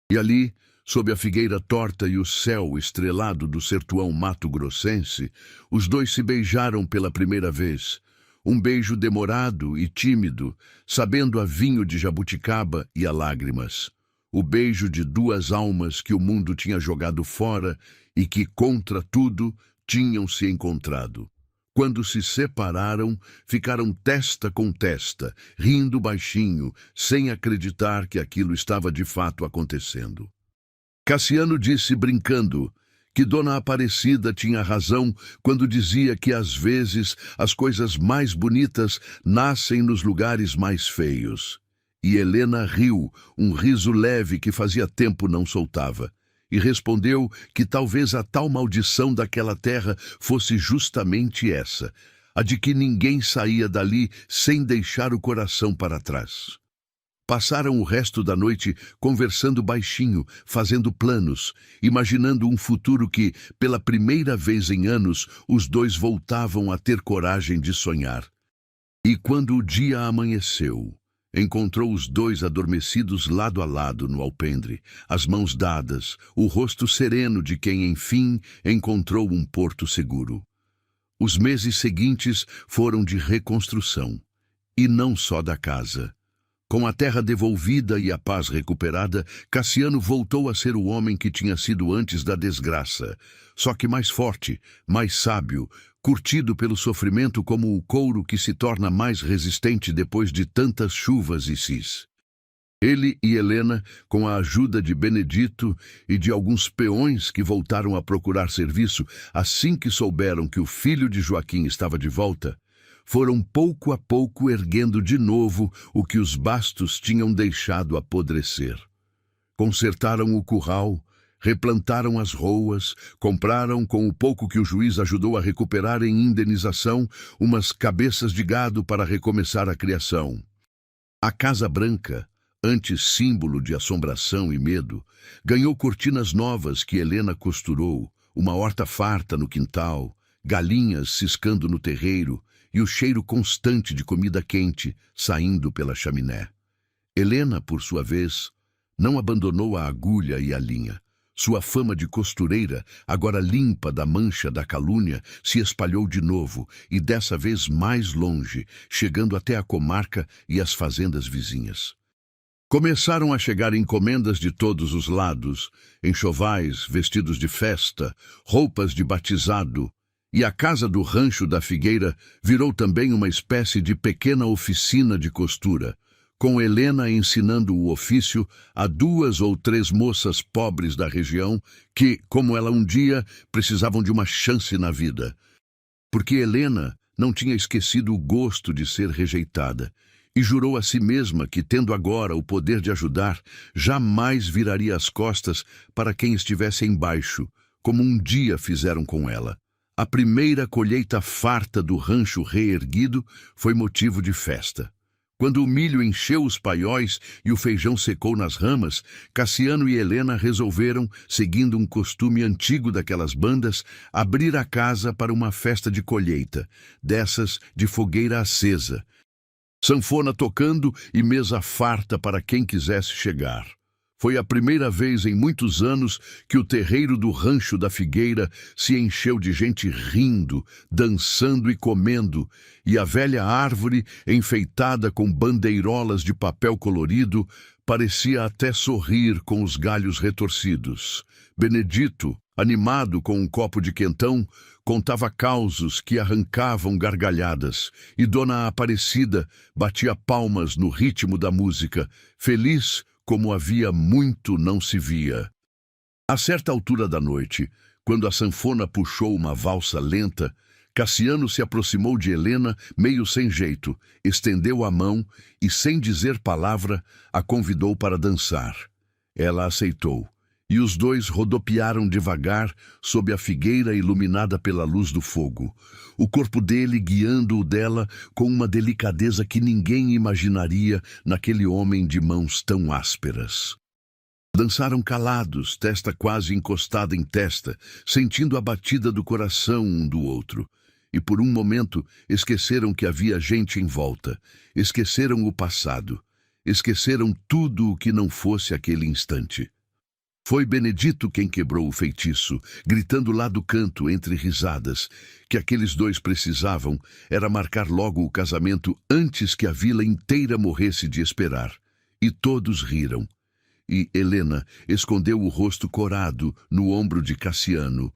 S1: E ali, sob a figueira torta e o céu estrelado do sertão mato-grossense, os dois se beijaram pela primeira vez. Um beijo demorado e tímido, sabendo a vinho de jabuticaba e a lágrimas. O beijo de 2 almas que o mundo tinha jogado fora e que, contra tudo, tinham se encontrado. Quando se separaram, ficaram testa com testa, rindo baixinho, sem acreditar que aquilo estava de fato acontecendo. Cassiano disse, brincando, que Dona Aparecida tinha razão quando dizia que às vezes as coisas mais bonitas nascem nos lugares mais feios. E Helena riu, um riso leve que fazia tempo não soltava, e respondeu que talvez a tal maldição daquela terra fosse justamente essa, a de que ninguém saía dali sem deixar o coração para trás. Passaram o resto da noite conversando baixinho, fazendo planos, imaginando um futuro que, pela primeira vez em anos, os dois voltavam a ter coragem de sonhar. E quando o dia amanheceu, encontrou os dois adormecidos lado a lado no alpendre, as mãos dadas, o rosto sereno de quem, enfim, encontrou um porto seguro. Os meses seguintes foram de reconstrução, e não só da casa. Com a terra devolvida e a paz recuperada, Cassiano voltou a ser o homem que tinha sido antes da desgraça, só que mais forte, mais sábio, curtido pelo sofrimento como o couro que se torna mais resistente depois de tantas chuvas e cis. Ele e Helena, com a ajuda de Benedito e de alguns peões que voltaram a procurar serviço assim que souberam que o filho de Joaquim estava de volta, foram pouco a pouco erguendo de novo o que os bastos tinham deixado apodrecer. Consertaram o curral, replantaram as roas, compraram, com o pouco que o juiz ajudou a recuperar em indenização, umas cabeças de gado para recomeçar a criação. A Casa Branca, antes símbolo de assombração e medo, ganhou cortinas novas que Helena costurou, uma horta farta no quintal, galinhas ciscando no terreiro e o cheiro constante de comida quente saindo pela chaminé. Helena, por sua vez, não abandonou a agulha e a linha. Sua fama de costureira, agora limpa da mancha da calúnia, se espalhou de novo e dessa vez mais longe, chegando até a comarca e as fazendas vizinhas. Começaram a chegar encomendas de todos os lados, enxovais, vestidos de festa, roupas de batizado, e a casa do Rancho da Figueira virou também uma espécie de pequena oficina de costura, com Helena ensinando o ofício a 2 ou 3 moças pobres da região que, como ela um dia, precisavam de uma chance na vida. Porque Helena não tinha esquecido o gosto de ser rejeitada e jurou a si mesma que, tendo agora o poder de ajudar, jamais viraria as costas para quem estivesse embaixo, como um dia fizeram com ela. A primeira colheita farta do rancho reerguido foi motivo de festa. Quando o milho encheu os paióis e o feijão secou nas ramas, Cassiano e Helena resolveram, seguindo um costume antigo daquelas bandas, abrir a casa para uma festa de colheita, dessas de fogueira acesa, sanfona tocando e mesa farta para quem quisesse chegar. Foi a primeira vez em muitos anos que o terreiro do Rancho da Figueira se encheu de gente rindo, dançando e comendo, e a velha árvore, enfeitada com bandeirolas de papel colorido, parecia até sorrir com os galhos retorcidos. Benedito, animado com um copo de quentão, contava causos que arrancavam gargalhadas, e Dona Aparecida batia palmas no ritmo da música, feliz como havia muito não se via. A certa altura da noite, quando a sanfona puxou uma valsa lenta, Cassiano se aproximou de Helena meio sem jeito, estendeu a mão e, sem dizer palavra, a convidou para dançar. Ela aceitou, e os dois rodopiaram devagar sob a figueira iluminada pela luz do fogo, o corpo dele guiando o dela com uma delicadeza que ninguém imaginaria naquele homem de mãos tão ásperas. Dançaram calados, testa quase encostada em testa, sentindo a batida do coração um do outro, e por um momento esqueceram que havia gente em volta, esqueceram o passado, esqueceram tudo o que não fosse aquele instante. Foi Benedito quem quebrou o feitiço, gritando lá do canto, entre risadas, que aqueles dois precisavam era marcar logo o casamento antes que a vila inteira morresse de esperar. E todos riram. E Helena escondeu o rosto corado no ombro de Cassiano,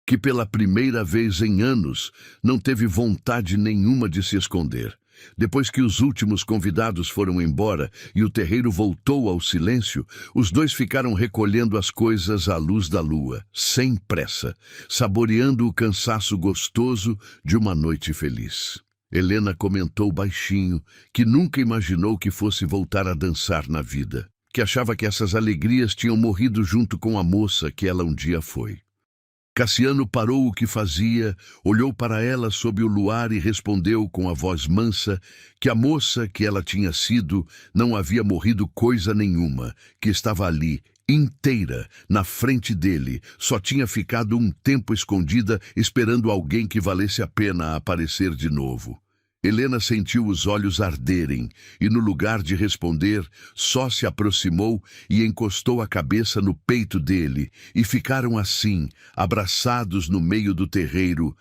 S1: que pela primeira vez em anos não teve vontade nenhuma de se esconder. Depois que os últimos convidados foram embora e o terreiro voltou ao silêncio, os dois ficaram recolhendo as coisas à luz da lua, sem pressa, saboreando o cansaço gostoso de uma noite feliz. Helena comentou baixinho que nunca imaginou que fosse voltar a dançar na vida, que achava que essas alegrias tinham morrido junto com a moça que ela um dia foi. Cassiano parou o que fazia, olhou para ela sob o luar e respondeu com a voz mansa que a moça que ela tinha sido não havia morrido coisa nenhuma, que estava ali, inteira, na frente dele, só tinha ficado um tempo escondida esperando alguém que valesse a pena aparecer de novo. Helena sentiu os olhos arderem e, no lugar de responder, só se aproximou e encostou a cabeça no peito dele, e ficaram assim, abraçados no meio do terreiro,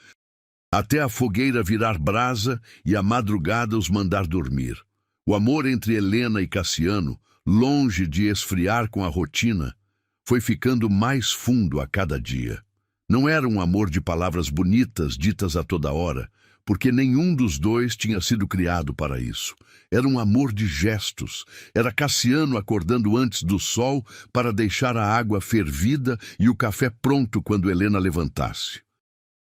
S1: até a fogueira virar brasa e a madrugada os mandar dormir. O amor entre Helena e Cassiano, longe de esfriar com a rotina, foi ficando mais fundo a cada dia. Não era um amor de palavras bonitas ditas a toda hora, porque nenhum dos dois tinha sido criado para isso. Era um amor de gestos. Era Cassiano acordando antes do sol para deixar a água fervida e o café pronto quando Helena levantasse.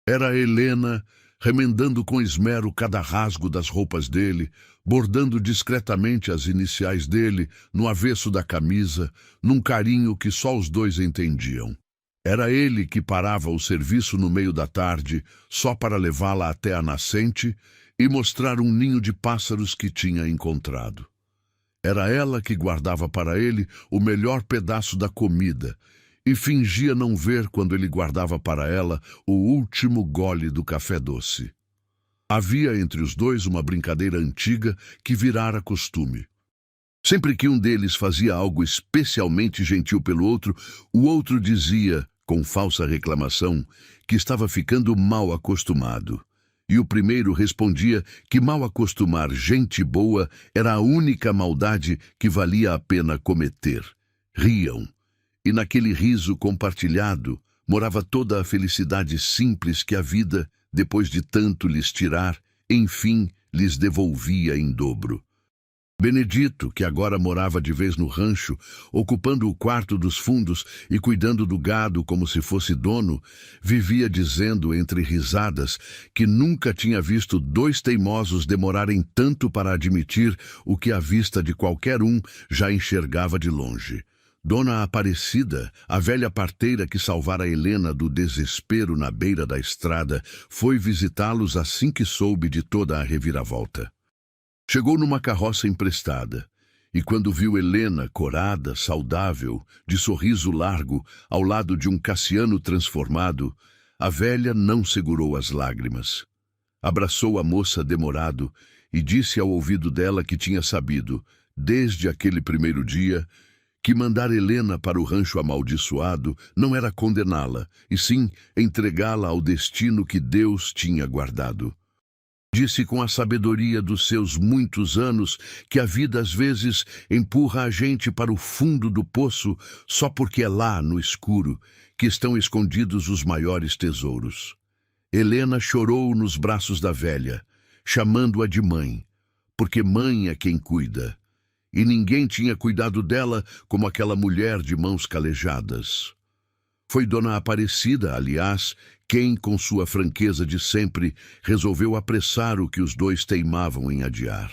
S1: Era Helena remendando com esmero cada rasgo das roupas dele, bordando discretamente as iniciais dele no avesso da camisa, num carinho que só os dois entendiam. Era ele que parava o serviço no meio da tarde, só para levá-la até a nascente e mostrar um ninho de pássaros que tinha encontrado. Era ela que guardava para ele o melhor pedaço da comida e fingia não ver quando ele guardava para ela o último gole do café doce. Havia entre os dois uma brincadeira antiga que virara costume. Sempre que um deles fazia algo especialmente gentil pelo outro, o outro dizia, com falsa reclamação, que estava ficando mal acostumado. E o primeiro respondia que mal acostumar gente boa era a única maldade que valia a pena cometer. Riam. E naquele riso compartilhado morava toda a felicidade simples que a vida, depois de tanto lhes tirar, enfim lhes devolvia em dobro. Benedito, que agora morava de vez no rancho, ocupando o quarto dos fundos e cuidando do gado como se fosse dono, vivia dizendo entre risadas que nunca tinha visto dois teimosos demorarem tanto para admitir o que a vista de qualquer um já enxergava de longe. Dona Aparecida, a velha parteira que salvara Helena do desespero na beira da estrada, foi visitá-los assim que soube de toda a reviravolta. Chegou numa carroça emprestada, e quando viu Helena, corada, saudável, de sorriso largo, ao lado de um Cassiano transformado, a velha não segurou as lágrimas. Abraçou a moça demorado e disse ao ouvido dela que tinha sabido, desde aquele primeiro dia, que mandar Helena para o rancho amaldiçoado não era condená-la, e sim entregá-la ao destino que Deus tinha guardado. Disse com a sabedoria dos seus muitos anos que a vida às vezes empurra a gente para o fundo do poço só porque é lá, no escuro, que estão escondidos os maiores tesouros. Helena chorou nos braços da velha, chamando-a de mãe, porque mãe é quem cuida. E ninguém tinha cuidado dela como aquela mulher de mãos calejadas. Foi Dona Aparecida, aliás, quem, com sua franqueza de sempre, resolveu apressar o que os dois teimavam em adiar.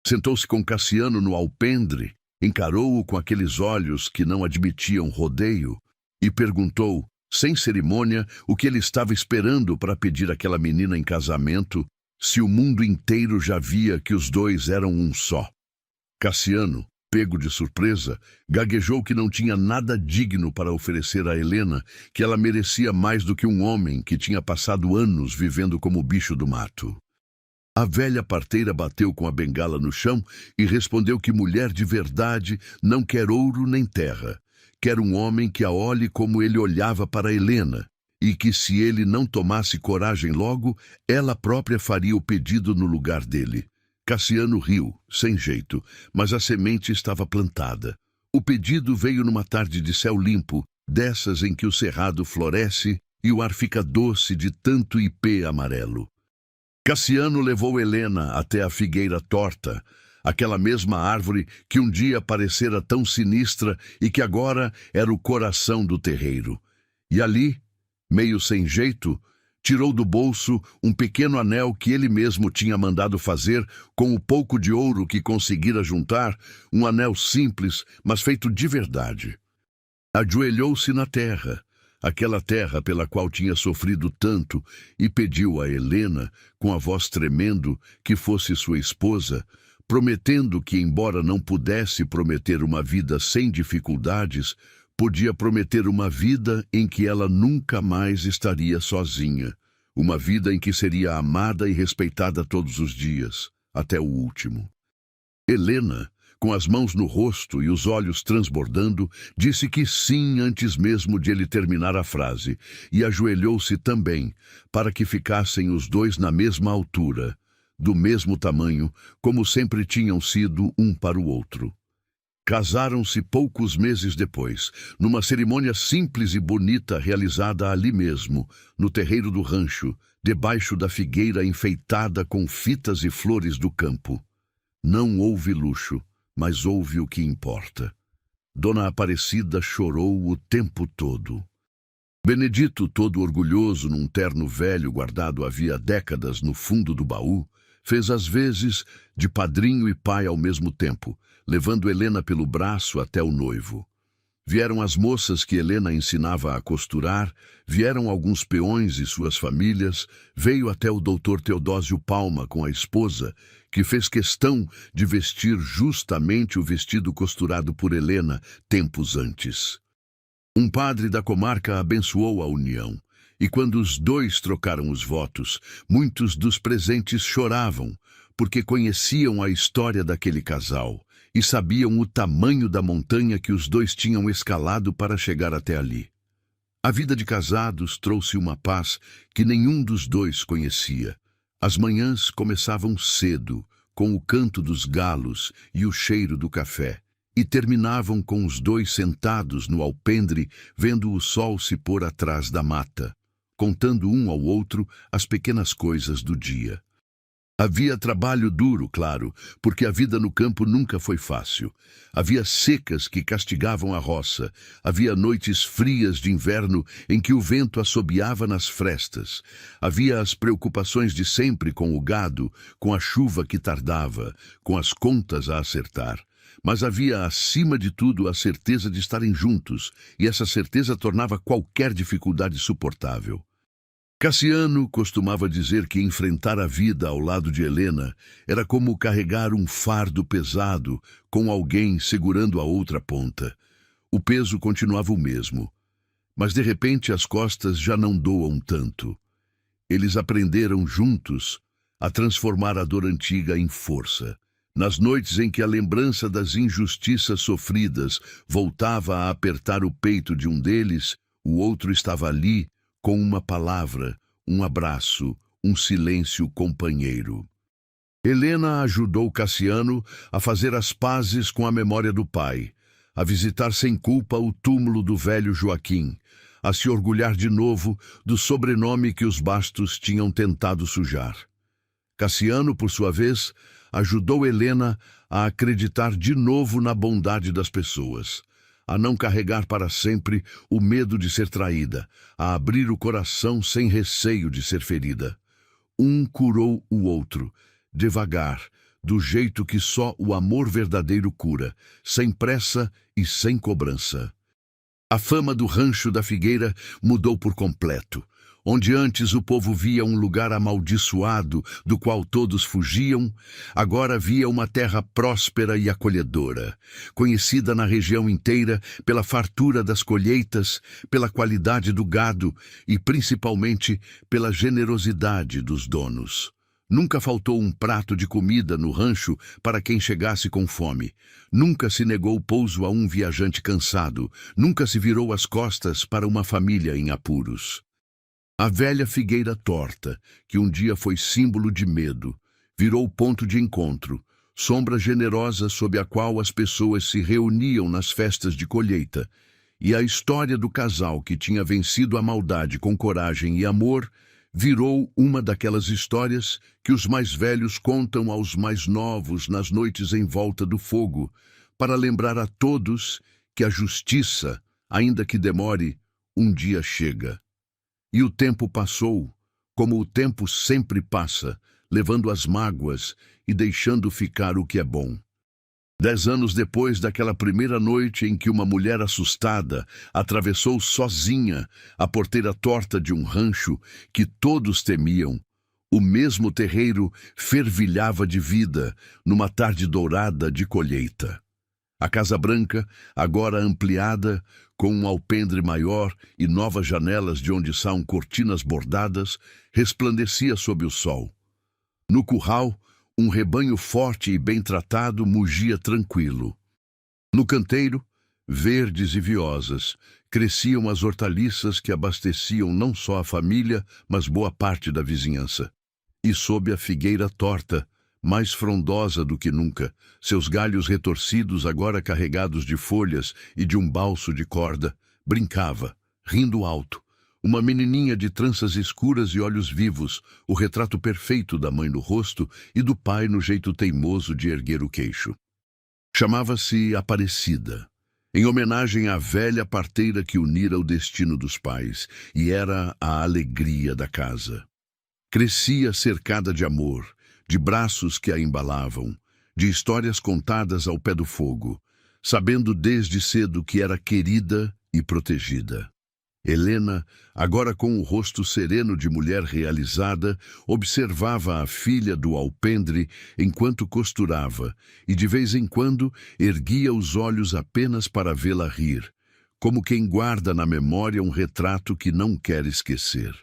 S1: Sentou-se com Cassiano no alpendre, encarou-o com aqueles olhos que não admitiam rodeio e perguntou, sem cerimônia, o que ele estava esperando para pedir aquela menina em casamento, se o mundo inteiro já via que os dois eram um só. Cassiano, pego de surpresa, gaguejou que não tinha nada digno para oferecer a Helena, que ela merecia mais do que um homem que tinha passado anos vivendo como bicho do mato. A velha parteira bateu com a bengala no chão e respondeu que mulher de verdade não quer ouro nem terra, quer um homem que a olhe como ele olhava para Helena, e que se ele não tomasse coragem logo, ela própria faria o pedido no lugar dele. Cassiano riu, sem jeito, mas a semente estava plantada. O pedido veio numa tarde de céu limpo, dessas em que o cerrado floresce e o ar fica doce de tanto ipê amarelo. Cassiano levou Helena até a figueira torta, aquela mesma árvore que um dia parecera tão sinistra e que agora era o coração do terreiro. E ali, meio sem jeito, tirou do bolso um pequeno anel que ele mesmo tinha mandado fazer com o pouco de ouro que conseguira juntar, um anel simples, mas feito de verdade. Ajoelhou-se na terra, aquela terra pela qual tinha sofrido tanto, e pediu a Helena, com a voz tremendo, que fosse sua esposa, prometendo que, embora não pudesse prometer uma vida sem dificuldades, podia prometer uma vida em que ela nunca mais estaria sozinha, uma vida em que seria amada e respeitada todos os dias, até o último. Helena, com as mãos no rosto e os olhos transbordando, disse que sim antes mesmo de ele terminar a frase, e ajoelhou-se também, para que ficassem os dois na mesma altura, do mesmo tamanho, como sempre tinham sido um para o outro. Casaram-se poucos meses depois, numa cerimônia simples e bonita realizada ali mesmo, no terreiro do rancho, debaixo da figueira enfeitada com fitas e flores do campo. Não houve luxo, mas houve o que importa. Dona Aparecida chorou o tempo todo. Benedito, todo orgulhoso num terno velho guardado havia décadas no fundo do baú, fez as vezes de padrinho e pai ao mesmo tempo, levando Helena pelo braço até o noivo. Vieram as moças que Helena ensinava a costurar, vieram alguns peões e suas famílias, veio até o doutor Teodósio Palma com a esposa, que fez questão de vestir justamente o vestido costurado por Helena tempos antes. Um padre da comarca abençoou a união, e quando os dois trocaram os votos, muitos dos presentes choravam, porque conheciam a história daquele casal e sabiam o tamanho da montanha que os dois tinham escalado para chegar até ali. A vida de casados trouxe uma paz que nenhum dos dois conhecia. As manhãs começavam cedo, com o canto dos galos e o cheiro do café, e terminavam com os dois sentados no alpendre, vendo o sol se pôr atrás da mata, contando um ao outro as pequenas coisas do dia. Havia trabalho duro, claro, porque a vida no campo nunca foi fácil. Havia secas que castigavam a roça, havia noites frias de inverno em que o vento assobiava nas frestas, havia as preocupações de sempre com o gado, com a chuva que tardava, com as contas a acertar. Mas havia, acima de tudo, a certeza de estarem juntos, e essa certeza tornava qualquer dificuldade suportável. Cassiano costumava dizer que enfrentar a vida ao lado de Helena era como carregar um fardo pesado com alguém segurando a outra ponta. O peso continuava o mesmo, mas de repente as costas já não doam tanto. Eles aprenderam juntos a transformar a dor antiga em força. Nas noites em que a lembrança das injustiças sofridas voltava a apertar o peito de um deles, o outro estava ali, com uma palavra, um abraço, um silêncio companheiro. Helena ajudou Cassiano a fazer as pazes com a memória do pai, a visitar sem culpa o túmulo do velho Joaquim, a se orgulhar de novo do sobrenome que os Bastos tinham tentado sujar. Cassiano, por sua vez, ajudou Helena a acreditar de novo na bondade das pessoas, a não carregar para sempre o medo de ser traída, a abrir o coração sem receio de ser ferida. Um curou o outro, devagar, do jeito que só o amor verdadeiro cura, sem pressa e sem cobrança. A fama do Rancho da Figueira mudou por completo. Onde antes o povo via um lugar amaldiçoado, do qual todos fugiam, agora via uma terra próspera e acolhedora, conhecida na região inteira pela fartura das colheitas, pela qualidade do gado e principalmente pela generosidade dos donos. Nunca faltou um prato de comida no rancho para quem chegasse com fome. Nunca se negou pouso a um viajante cansado. Nunca se virou as costas para uma família em apuros. A velha figueira torta, que um dia foi símbolo de medo, virou ponto de encontro, sombra generosa sob a qual as pessoas se reuniam nas festas de colheita, e a história do casal que tinha vencido a maldade com coragem e amor virou uma daquelas histórias que os mais velhos contam aos mais novos nas noites em volta do fogo, para lembrar a todos que a justiça, ainda que demore, um dia chega. E o tempo passou, como o tempo sempre passa, levando as mágoas e deixando ficar o que é bom. 10 anos depois daquela primeira noite em que uma mulher assustada atravessou sozinha a porteira torta de um rancho que todos temiam, o mesmo terreiro fervilhava de vida numa tarde dourada de colheita. A Casa Branca, agora ampliada, com um alpendre maior e novas janelas de onde saem cortinas bordadas, resplandecia sob o sol. No curral, um rebanho forte e bem tratado mugia tranquilo. No canteiro, verdes e viosas, cresciam as hortaliças que abasteciam não só a família, mas boa parte da vizinhança. E sob a figueira torta, mais frondosa do que nunca, seus galhos retorcidos agora carregados de folhas e de um balso de corda, brincava, rindo alto, uma menininha de tranças escuras e olhos vivos, o retrato perfeito da mãe no rosto e do pai no jeito teimoso de erguer o queixo. Chamava-se Aparecida, em homenagem à velha parteira que unira o destino dos pais, e era a alegria da casa. Crescia cercada de amor, de braços que a embalavam, de histórias contadas ao pé do fogo, sabendo desde cedo que era querida e protegida. Helena, agora com o rosto sereno de mulher realizada, observava a filha do alpendre enquanto costurava e, de vez em quando, erguia os olhos apenas para vê-la rir, como quem guarda na memória um retrato que não quer esquecer.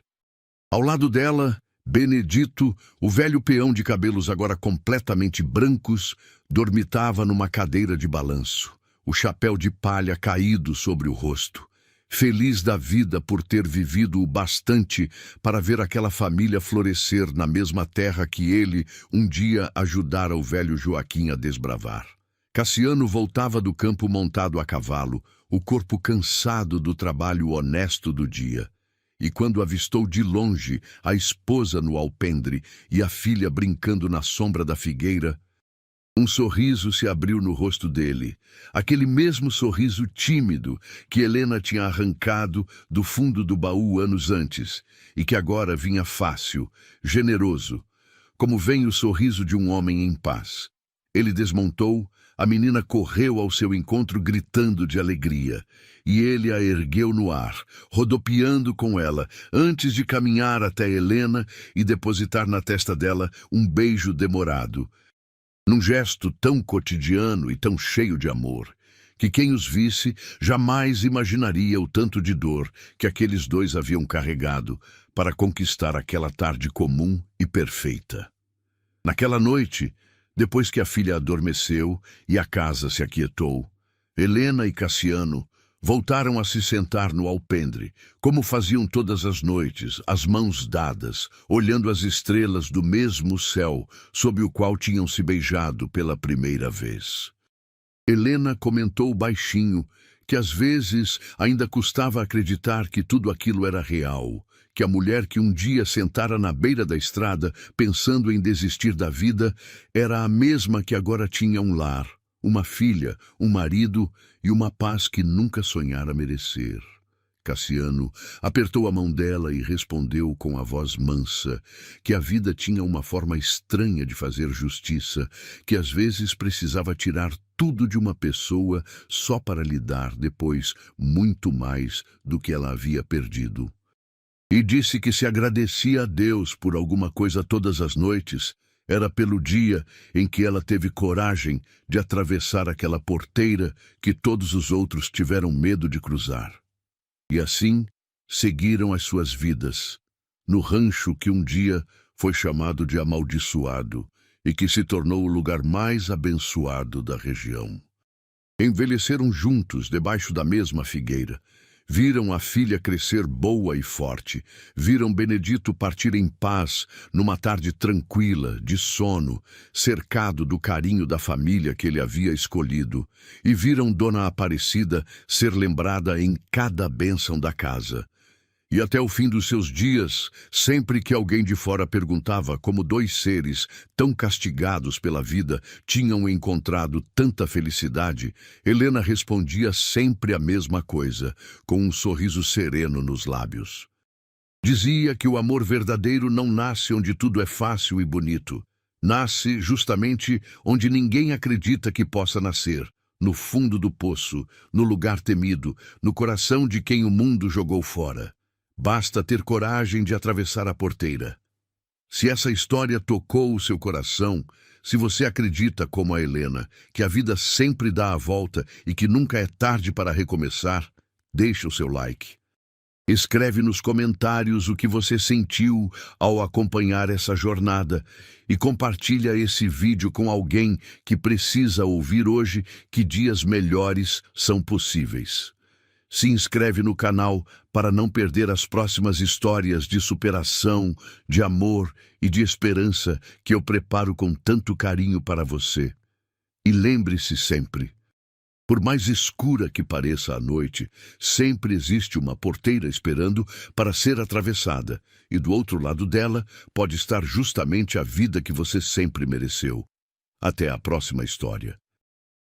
S1: Ao lado dela, Benedito, o velho peão de cabelos agora completamente brancos, dormitava numa cadeira de balanço, o chapéu de palha caído sobre o rosto. Feliz da vida por ter vivido o bastante para ver aquela família florescer na mesma terra que ele um dia ajudara o velho Joaquim a desbravar. Cassiano voltava do campo montado a cavalo, o corpo cansado do trabalho honesto do dia. E quando avistou de longe a esposa no alpendre e a filha brincando na sombra da figueira, um sorriso se abriu no rosto dele, aquele mesmo sorriso tímido que Helena tinha arrancado do fundo do baú anos antes e que agora vinha fácil, generoso, como vem o sorriso de um homem em paz. Ele desmontou, a menina correu ao seu encontro gritando de alegria, e ele a ergueu no ar, rodopiando com ela, antes de caminhar até Helena e depositar na testa dela um beijo demorado, num gesto tão cotidiano e tão cheio de amor, que quem os visse jamais imaginaria o tanto de dor que aqueles dois haviam carregado para conquistar aquela tarde comum e perfeita. Naquela noite, depois que a filha adormeceu e a casa se aquietou, Helena e Cassiano voltaram a se sentar no alpendre, como faziam todas as noites, as mãos dadas, olhando as estrelas do mesmo céu sob o qual tinham se beijado pela primeira vez. Helena comentou baixinho que às vezes ainda custava acreditar que tudo aquilo era real, que a mulher que um dia sentara na beira da estrada, pensando em desistir da vida, era a mesma que agora tinha um lar, uma filha, um marido e uma paz que nunca sonhara merecer. Cassiano apertou a mão dela e respondeu com a voz mansa que a vida tinha uma forma estranha de fazer justiça, que às vezes precisava tirar tudo de uma pessoa só para lhe dar depois muito mais do que ela havia perdido. E disse que se agradecia a Deus por alguma coisa todas as noites, era pelo dia em que ela teve coragem de atravessar aquela porteira que todos os outros tiveram medo de cruzar. E assim seguiram as suas vidas, no rancho que um dia foi chamado de Amaldiçoado e que se tornou o lugar mais abençoado da região. Envelheceram juntos debaixo da mesma figueira. Viram a filha crescer boa e forte, viram Benedito partir em paz numa tarde tranquila, de sono, cercado do carinho da família que ele havia escolhido, e viram Dona Aparecida ser lembrada em cada bênção da casa. E até o fim dos seus dias, sempre que alguém de fora perguntava como dois seres tão castigados pela vida tinham encontrado tanta felicidade, Helena respondia sempre a mesma coisa, com um sorriso sereno nos lábios. Dizia que o amor verdadeiro não nasce onde tudo é fácil e bonito. Nasce justamente onde ninguém acredita que possa nascer, no fundo do poço, no lugar temido, no coração de quem o mundo jogou fora. Basta ter coragem de atravessar a porteira. Se essa história tocou o seu coração, se você acredita, como a Helena, que a vida sempre dá a volta e que nunca é tarde para recomeçar, deixe o seu like. Escreve nos comentários o que você sentiu ao acompanhar essa jornada e compartilha esse vídeo com alguém que precisa ouvir hoje que dias melhores são possíveis. Se inscreve no canal para não perder as próximas histórias de superação, de amor e de esperança que eu preparo com tanto carinho para você. E lembre-se sempre, por mais escura que pareça a noite, sempre existe uma porteira esperando para ser atravessada, e do outro lado dela pode estar justamente a vida que você sempre mereceu. Até a próxima história.